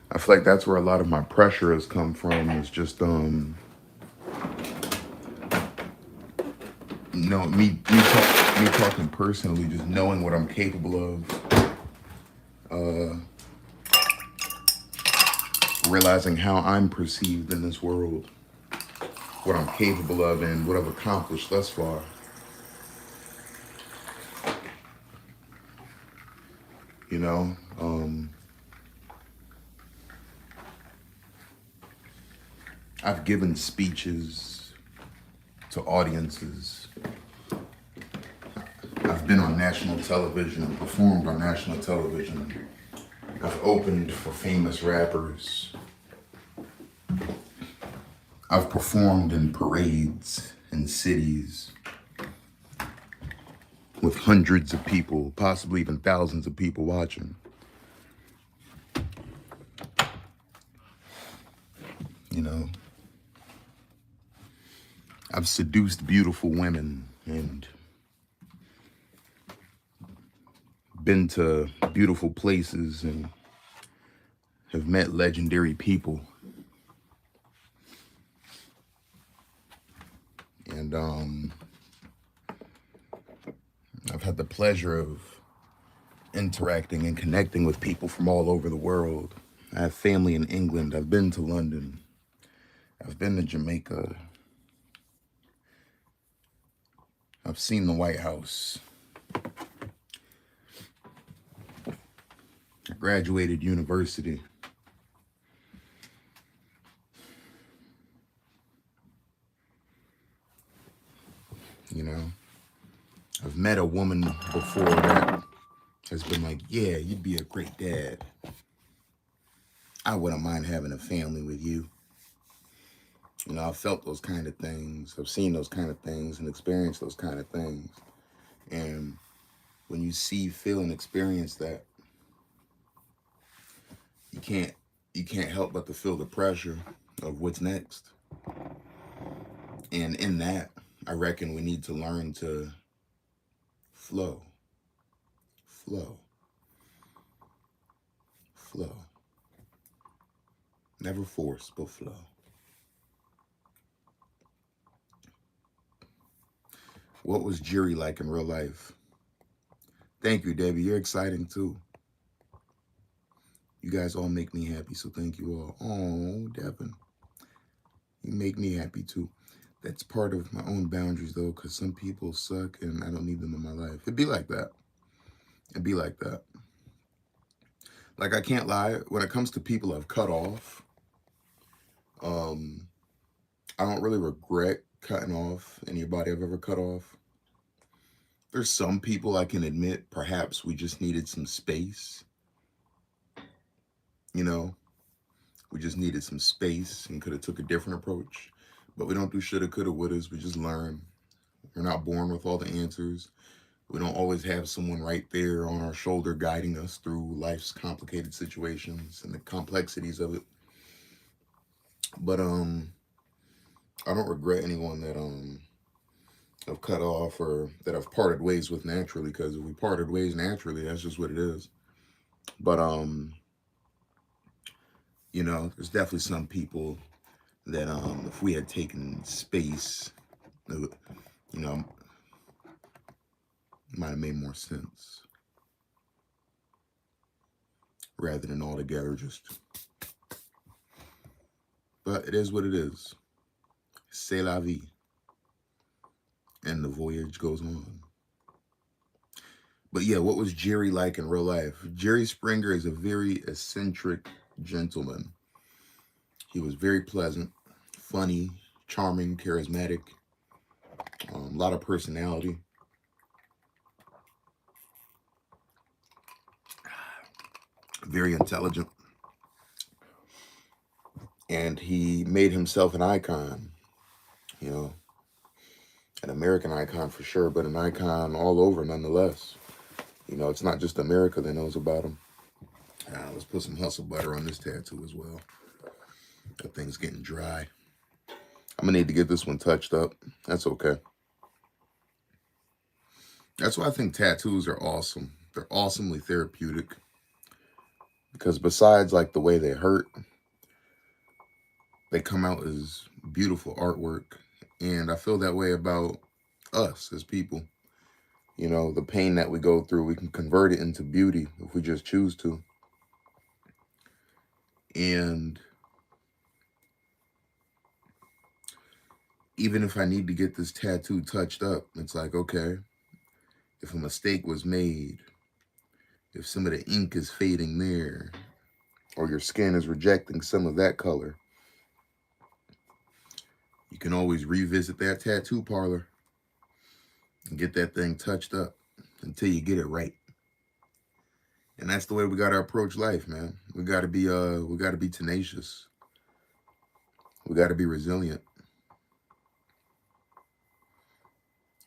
I feel like that's where a lot of my pressure has come from. Is just me talking personally, just knowing what I'm capable of, realizing how I'm perceived in this world, what I'm capable of, and what I've accomplished thus far. You know, I've given speeches, to audiences. I've been on national television, performed on national television. I've opened for famous rappers. I've performed in parades in cities with hundreds of people, possibly even thousands of people watching. You know, I've seduced beautiful women and been to beautiful places and have met legendary people. And I've had the pleasure of interacting and connecting with people from all over the world. I have family in England. I've been to London. I've been to Jamaica. I've seen the White House. I graduated university. You know, I've met a woman before that has been like, yeah, you'd be a great dad. I wouldn't mind having a family with you. You know, I've felt those kind of things. I've seen those kind of things and experienced those kind of things. And when you see, feel, and experience that, you can't help but to feel the pressure of what's next. And in that, I reckon we need to learn to flow, flow, flow. Never force, but flow. What was Jerry like in real life? Thank you, Debbie. You're exciting too. You guys all make me happy, so thank you all. Oh, Devin. You make me happy too. That's part of my own boundaries though, because some people suck and I don't need them in my life. It'd be like that. It'd be like that. Like, I can't lie, when it comes to people I've cut off, I don't really regret cutting off anybody I've ever cut off. There's some people I can admit perhaps we just needed some space. You know, we just needed some space and could have took a different approach. But we don't do shoulda, coulda, wouldas. We just learn. We're not born with all the answers. We don't always have someone right there on our shoulder guiding us through life's complicated situations and the complexities of it. But I don't regret anyone that I've cut off or that I've parted ways with naturally, because if we parted ways naturally, that's just what it is. But you know, there's definitely some people that if we had taken space, you know, might have made more sense rather than all together just. But it is what it is. C'est la vie. And the voyage goes on. But yeah, what was Jerry like in real life? Jerry Springer is a very eccentric gentleman. He was very pleasant, funny, charming, charismatic, a lot of personality. Very intelligent. And he made himself an icon, you know, an American icon for sure, but an icon all over nonetheless. You know, it's not just America that knows about him. Let's put some hustle butter on this tattoo as well. That thing's getting dry. I'm gonna need to get this one touched up. That's okay. That's why I think tattoos are awesome. They're awesomely therapeutic. Because besides like the way they hurt, they come out as beautiful artwork. And I feel that way about us as people. You know, the pain that we go through, we can convert it into beauty if we just choose to. And even if I need to get this tattoo touched up, it's like, okay, if a mistake was made, if some of the ink is fading there, or your skin is rejecting some of that color, You can always revisit that tattoo parlor and get that thing touched up until you get it right. And that's the way we gotta approach life, man. We gotta be tenacious. We gotta be resilient.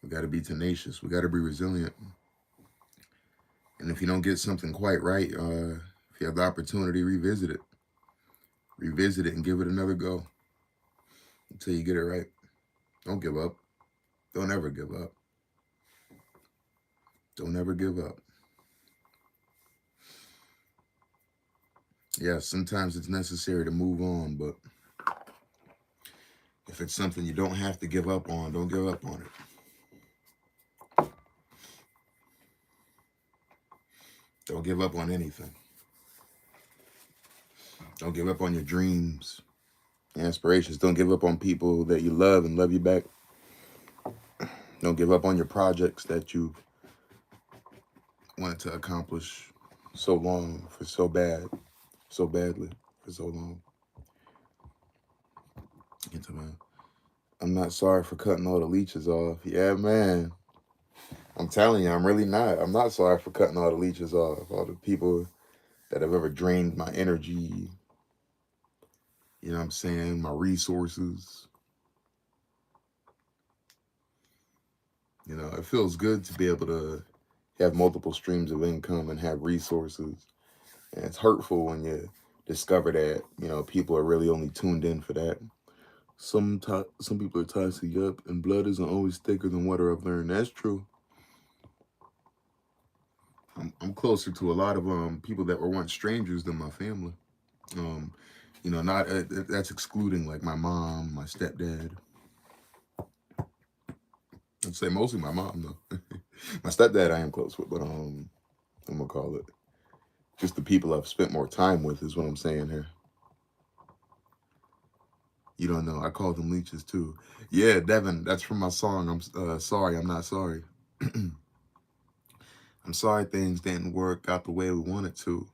We gotta be tenacious. We gotta be resilient. And if you don't get something quite right, if you have the opportunity, revisit it. Revisit it and give it another go until you get it right. Don't give up. Don't ever give up. Don't ever give up. Yeah, sometimes it's necessary to move on, but if it's something you don't have to give up on, don't give up on it. Don't give up on anything. Don't give up on your dreams and aspirations. Don't give up on people that you love and love you back. Don't give up on your projects that you wanted to accomplish so long, for so badly, for so long. I'm not sorry for cutting all the leeches off. Yeah, man. I'm telling you, I'm really not. I'm not sorry for cutting all the leeches off. All the people that have ever drained my energy, you know what I'm saying, my resources. You know, it feels good to be able to have multiple streams of income and have resources. And it's hurtful when you discover that, you know, people are really only tuned in for that. Some people are toxic, yup, and blood isn't always thicker than water, I've learned. That's true. I'm closer to a lot of people that were once strangers than my family. You know, not that's excluding like my mom, my stepdad. I'd say mostly my mom though. My stepdad I am close with, but I'm gonna call it just the people I've spent more time with is what I'm saying here. You don't know. I call them leeches too. Yeah, Devin, that's from my song. I'm sorry, I'm not sorry. I'm sorry things didn't work out the way we wanted to.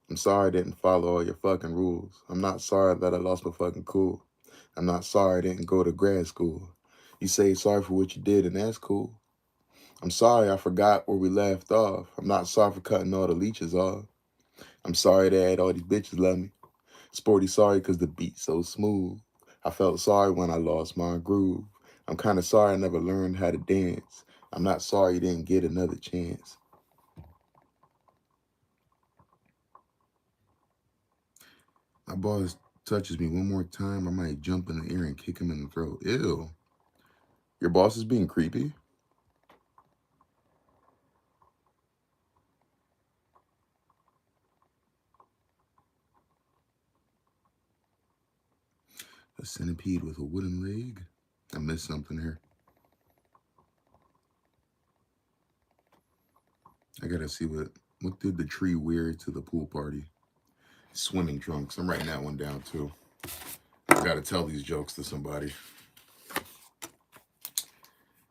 I'm sorry I didn't follow all your fucking rules. I'm not sorry that I lost my fucking cool. I'm not sorry I didn't go to grad school. You say sorry for what you did, and that's cool. I'm sorry I forgot where we left off. I'm not sorry for cutting all the leeches off. I'm sorry that all these bitches love me. Sporty sorry because the beat's so smooth. I felt sorry when I lost my groove. I'm kind of sorry I never learned how to dance. I'm not sorry you didn't get another chance. My boss touches me one more time, I might jump in the air and kick him in the throat. Ew. Your boss is being creepy? A centipede with a wooden leg? I missed something here. I gotta see what did the tree wear to the pool party? Swimming trunks. I'm writing that one down too. I gotta tell these jokes to somebody.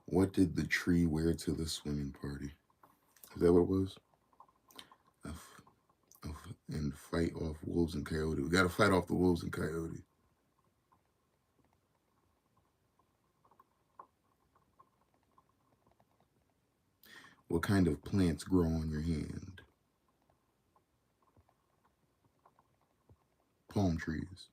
What did the tree wear to the swimming party? Is that what it was? And fight off wolves and coyote. We gotta fight off the wolves and coyote. What kind of plants grow on your hand? Palm trees.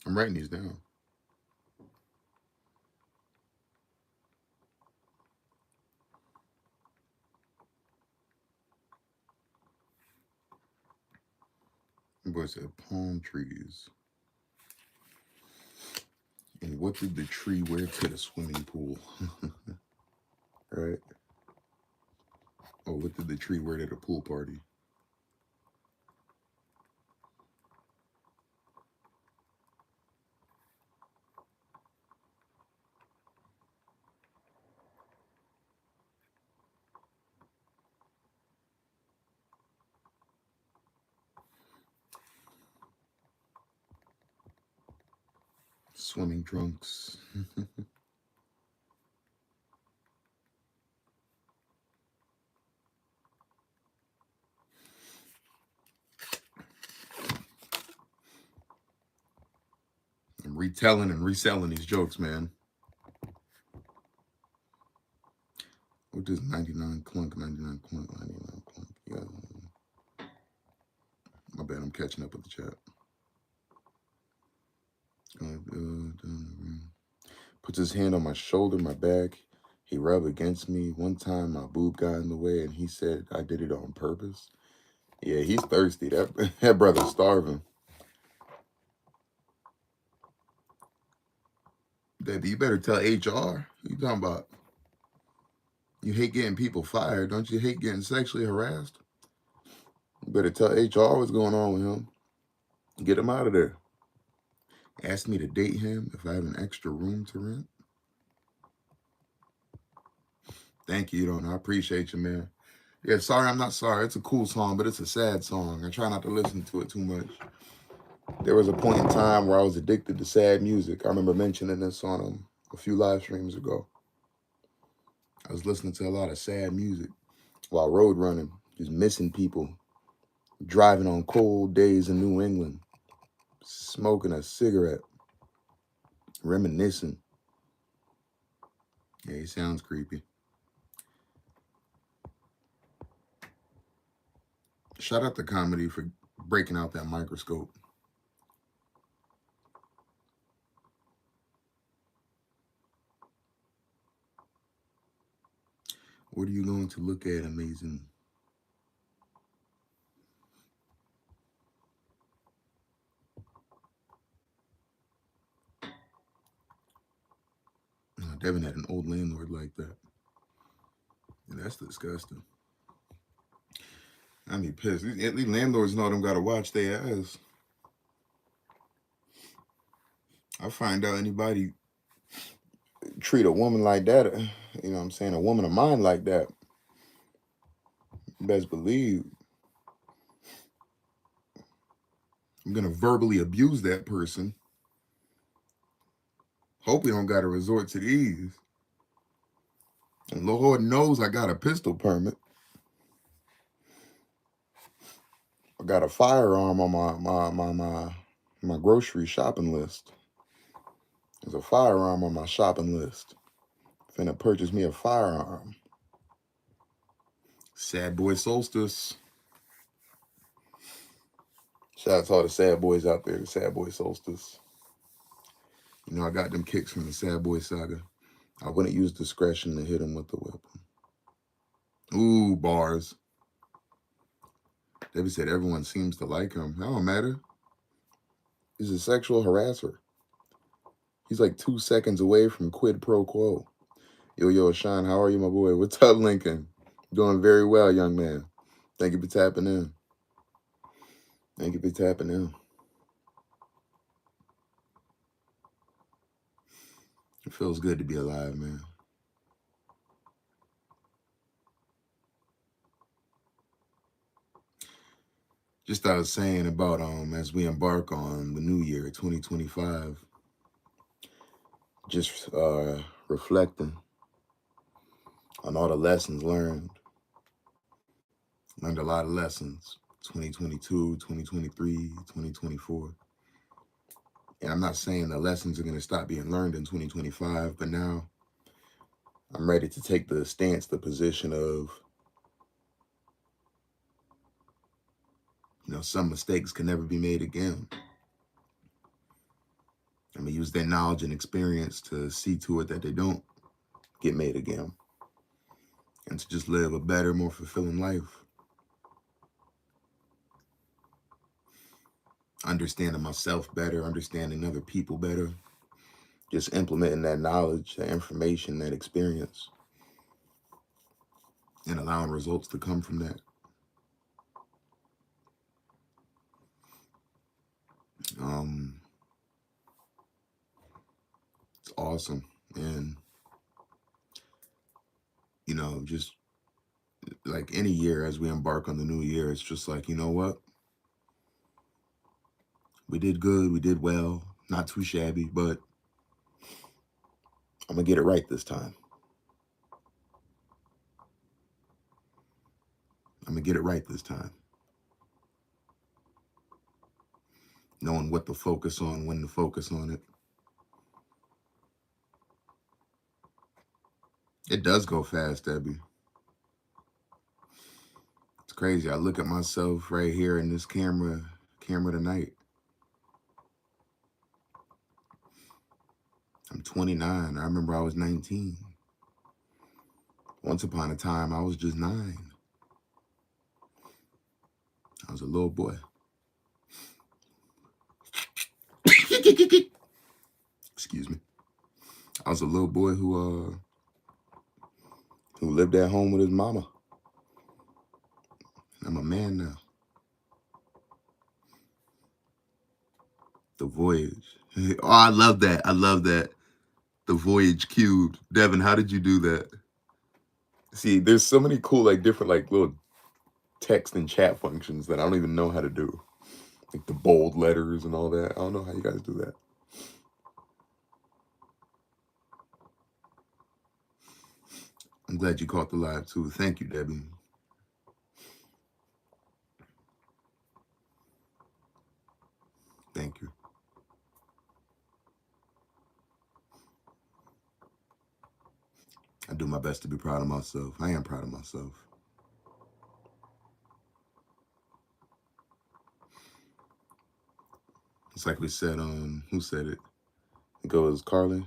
I'm writing these down. The boy said palm trees. And what did the tree wear to the swimming pool? Right? Oh, what did the tree wear to the pool party? Swimming trunks. retelling and reselling these jokes, man. What does 99 clunk, 99 clunk, 99 clunk? Yeah. My bad, I'm catching up with the chat. Puts his hand on my shoulder, my back. He rubbed against me. One time my boob got in the way and he said I did it on purpose. Yeah, he's thirsty. That brother's starving. Debbie, you better tell HR. What you talking about? You hate getting people fired. Don't you hate getting sexually harassed? You better tell HR what's going on with him. Get him out of there. Ask me to date him if I have an extra room to rent. Thank you, Don. I appreciate you, man. Yeah, sorry, I'm not sorry. It's a cool song, but it's a sad song. I try not to listen to it too much. There was a point in time where I was addicted to sad music. I remember mentioning this on a few live streams ago. I was listening to a lot of sad music while road running, just missing people, driving on cold days in New England, smoking a cigarette, reminiscing. Yeah, he sounds creepy. Shout out to Comedy for breaking out that microscope. What are you going to look at, amazing? Devin had an old landlord like that. And that's disgusting. I mean, pissed. These landlords know them got to watch their ass. I find out anybody treat a woman like that, you know what I'm saying, a woman of mine like that, best believe I'm going to verbally abuse that person. Hope we don't got to resort to these. And Lord knows I got a pistol permit. I got a firearm on my grocery shopping list. There's a firearm on my shopping list. Finna purchase me a firearm. Sad boy solstice. Shout out to all the sad boys out there, the sad boy solstice. You know, I got them kicks from the sad boy saga. I wouldn't use discretion to hit him with the weapon. Ooh, bars. Debbie said everyone seems to like him. That don't matter. He's a sexual harasser. He's like 2 seconds away from quid pro quo. Yo, Sean, how are you, my boy? What's up, Lincoln? Doing very well, young man. Thank you for tapping in. Thank you for tapping in. It feels good to be alive, man. Just I was saying about as we embark on the new year, 2025, just reflecting on all the lessons learned. Learned a lot of lessons, 2022, 2023, 2024. And I'm not saying the lessons are going to stop being learned in 2025, but now I'm ready to take the stance, the position of, you know, some mistakes can never be made again. I'm going to use that knowledge and experience to see to it that they don't get made again. And to just live a better, more fulfilling life. Understanding myself better, understanding other people better. Just implementing that knowledge, that information, that experience. And allowing results to come from that. It's awesome. And, you know, just like any year as we embark on the new year, it's just like, you know what? We did good. We did well. Not too shabby, but I'm going to get it right this time. I'm going to get it right this time. Knowing what to focus on, when to focus on it. It does go fast, Debbie. It's crazy. I look at myself right here in this camera tonight. I'm 29. I remember I was 19. Once upon a time, I was just 9. I was a little boy. Excuse me. I was a little boy who lived at home with his mama. I'm a man now. The Voyage. Oh, I love that. I love that. The Voyage cubed. Devin, how did you do that? See, there's so many cool, like different, like little text and chat functions that I don't even know how to do. Like the bold letters and all that. I don't know how you guys do that. I'm glad you caught the live too. Thank you, Debbie. Thank you. I do my best to be proud of myself. I am proud of myself. It's like we said, who said it? It goes, Carly.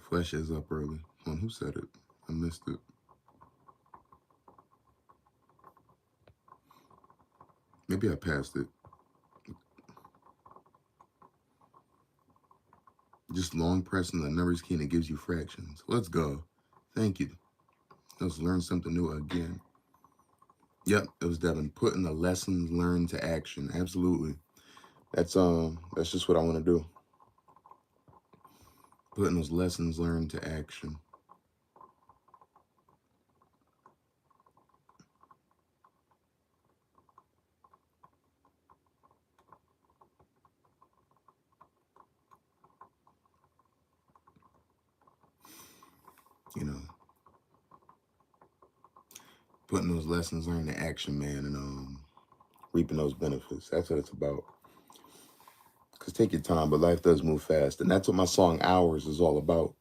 Flesh is up early. Who said it? I missed it. Maybe I passed it. Just long pressing the numbers key and it gives you fractions. Let's go. Thank you. Let's learn something new again. Yep, it was Devin. Putting the lessons learned to action. Absolutely. That's just what I want to do. Putting those lessons learned to action. You know, putting those lessons learned to action, man, and reaping those benefits. That's what it's about. Because take your time, but life does move fast. And that's what my song Hours is all about.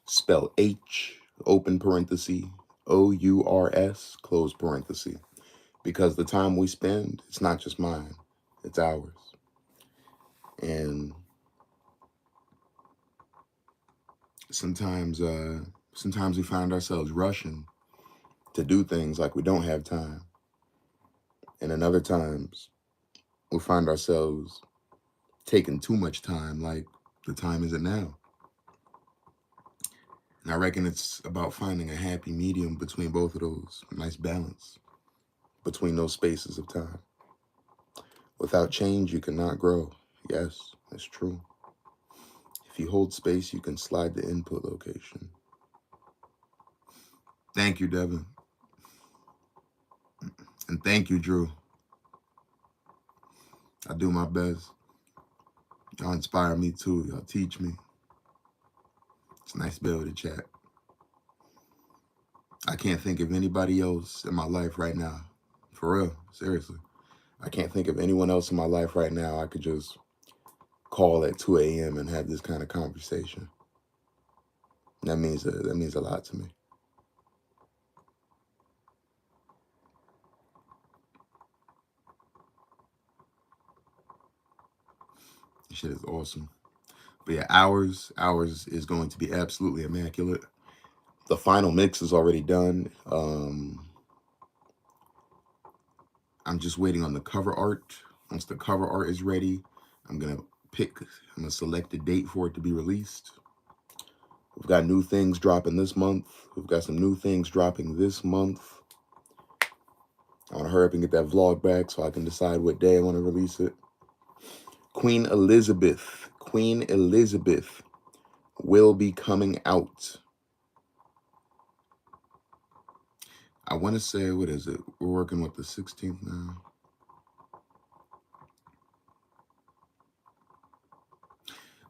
Spell H, open parenthesis, OURS, close parenthesis. Because the time we spend, it's not just mine, it's ours. And sometimes we find ourselves rushing to do things like we don't have time. And in other times, we find ourselves taking too much time, like the time isn't now. And I reckon it's about finding a happy medium between both of those, a nice balance between those spaces of time. Without change, you cannot grow. Yes, that's true. If you hold space, you can slide the input location. Thank you, Devin. And thank you, Drew. I do my best. Y'all inspire me too. Y'all teach me. It's nice to be able to chat. I can't think of anybody else in my life right now. For real, seriously. I can't think of anyone else in my life right now I could just call at 2 a.m. and have this kind of conversation. That means a lot to me. This shit is awesome. But yeah, Hours is going to be absolutely immaculate. The final mix is already done. I'm just waiting on the cover art. Once the cover art is ready, I'm gonna select a date for it to be released. We've got new things dropping this month. We've got some new things dropping this month. I want to hurry up and get that vlog back so I can decide what day I want to release it. Queen Elizabeth will be coming out. I want to say, what is it? We're working with the 16th now.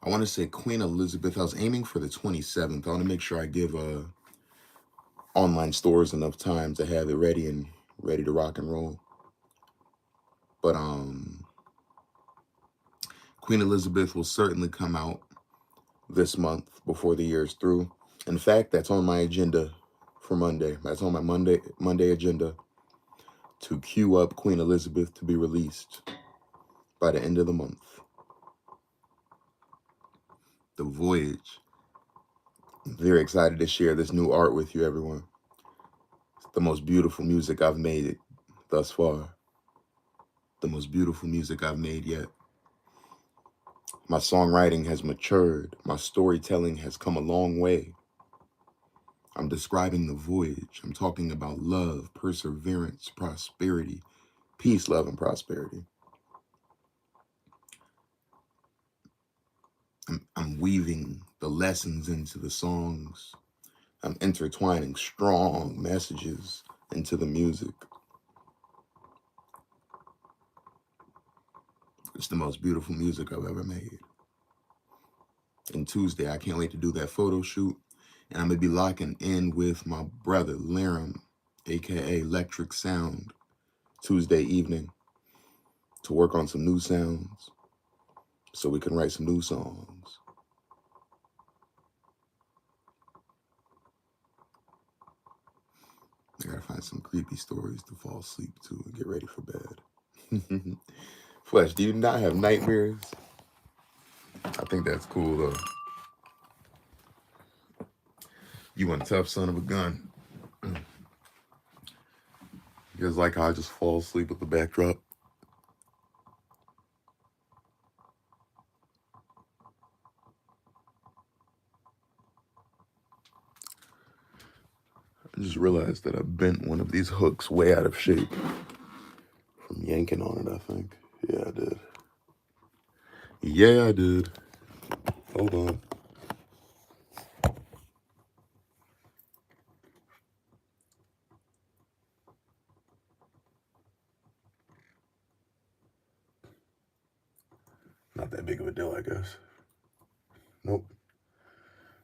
I want to say Queen Elizabeth. I was aiming for the 27th. I want to make sure I give online stores enough time to have it ready to rock and roll. But Queen Elizabeth will certainly come out this month before the year is through. In fact, that's on my agenda for Monday. That's on my Monday agenda to queue up Queen Elizabeth to be released by the end of the month. The Voyage. I'm very excited to share this new art with you, everyone. It's the most beautiful music I've made thus far. The most beautiful music I've made yet. My songwriting has matured. My storytelling has come a long way. I'm describing the voyage. I'm talking about love, perseverance, prosperity, peace, love, and prosperity. I'm weaving the lessons into the songs. I'm intertwining strong messages into the music. It's the most beautiful music I've ever made. And Tuesday, I can't wait to do that photo shoot. And I'm going to be locking in with my brother, Laram, aka Electric Sound, Tuesday evening to work on some new sounds so we can write some new songs. I gotta find some creepy stories to fall asleep to and get ready for bed. Flesh, do you not have nightmares? I think that's cool though. You one tough son of a gun. You guys like how I just fall asleep with the backdrop? I just realized that I bent one of these hooks way out of shape from yanking on it, I think. Yeah, I did. Yeah, I did. Hold on. Not that big of a deal, I guess. Nope.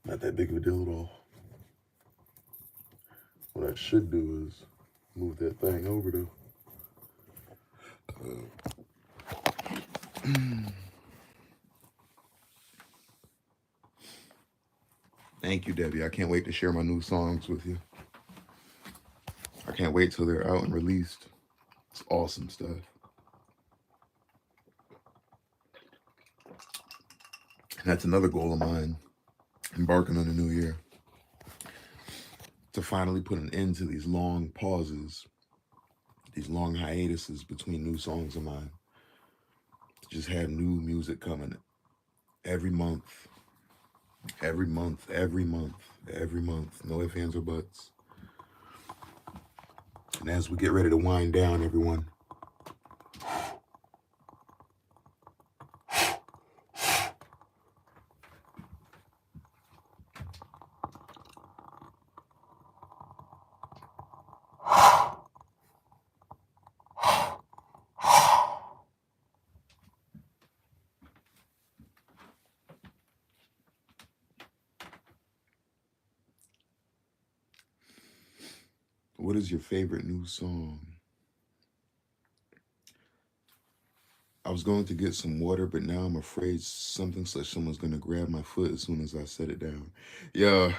Not that big of a deal at all. What I should do is move that thing over though. Thank you, Debbie. I can't wait to share my new songs with you. I can't wait till they're out and released. It's awesome stuff. And that's another goal of mine, embarking on a new year. To finally put an end to these long pauses, these long hiatuses between new songs of mine. To just have new music coming every month. Every month, every month, every month. No ifs, ands, or buts. And as we get ready to wind down, everyone, what is your favorite new song? I was going to get some water, but now I'm afraid something such someone's going to grab my foot as soon as I set it down. Yeah.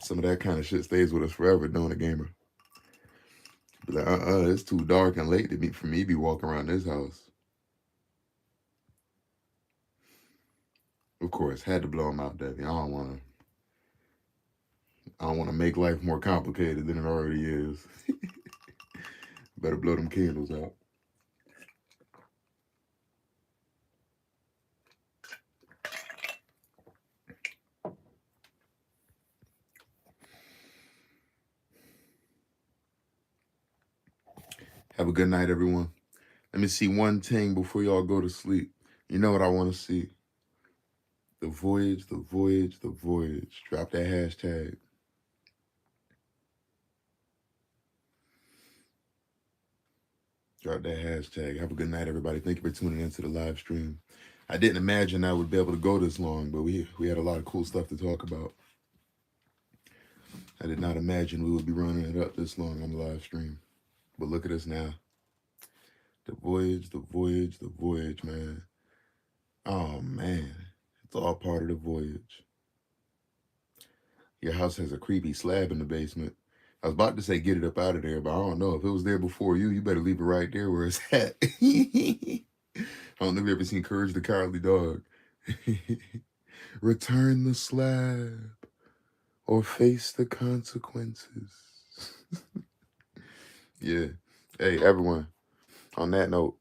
Some of that kind of shit stays with us forever, don't it, gamer? Be like, it's too dark and late for me to be walking around this house. Of course, had to blow them out, Debbie. I don't want to make life more complicated than it already is. Better blow them candles out. Have a good night, everyone. Let me see one thing before y'all go to sleep. You know what I want to see? The voyage, the voyage, the voyage. Drop that hashtag. Drop that hashtag. Have a good night, everybody. Thank you for tuning into the live stream. I didn't imagine I would be able to go this long, but we had a lot of cool stuff to talk about. I did not imagine we would be running it up this long on the live stream. But look at us now. The voyage, the voyage, the voyage, man. Oh man, it's all part of the voyage. Your house has a creepy slab in the basement. I was about to say get it up out of there, but I don't know. If it was there before you, you better leave it right there where it's at. I don't know if you ever seen Courage the Cowardly Dog. Return the slab or face the consequences. Yeah. Hey, everyone. On that note,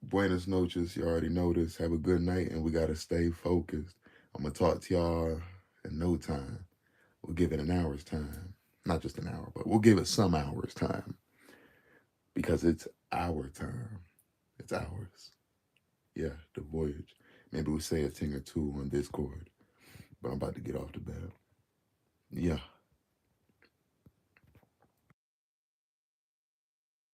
buenas noches. You already know this. Have a good night, and we got to stay focused. I'm going to talk to y'all in no time. We'll give it an hour's time. Not just an hour, but we'll give it some hours' time because it's our time. It's ours. Yeah, the voyage. Maybe we'll say a thing or two on Discord, but I'm about to get off the bed. Yeah.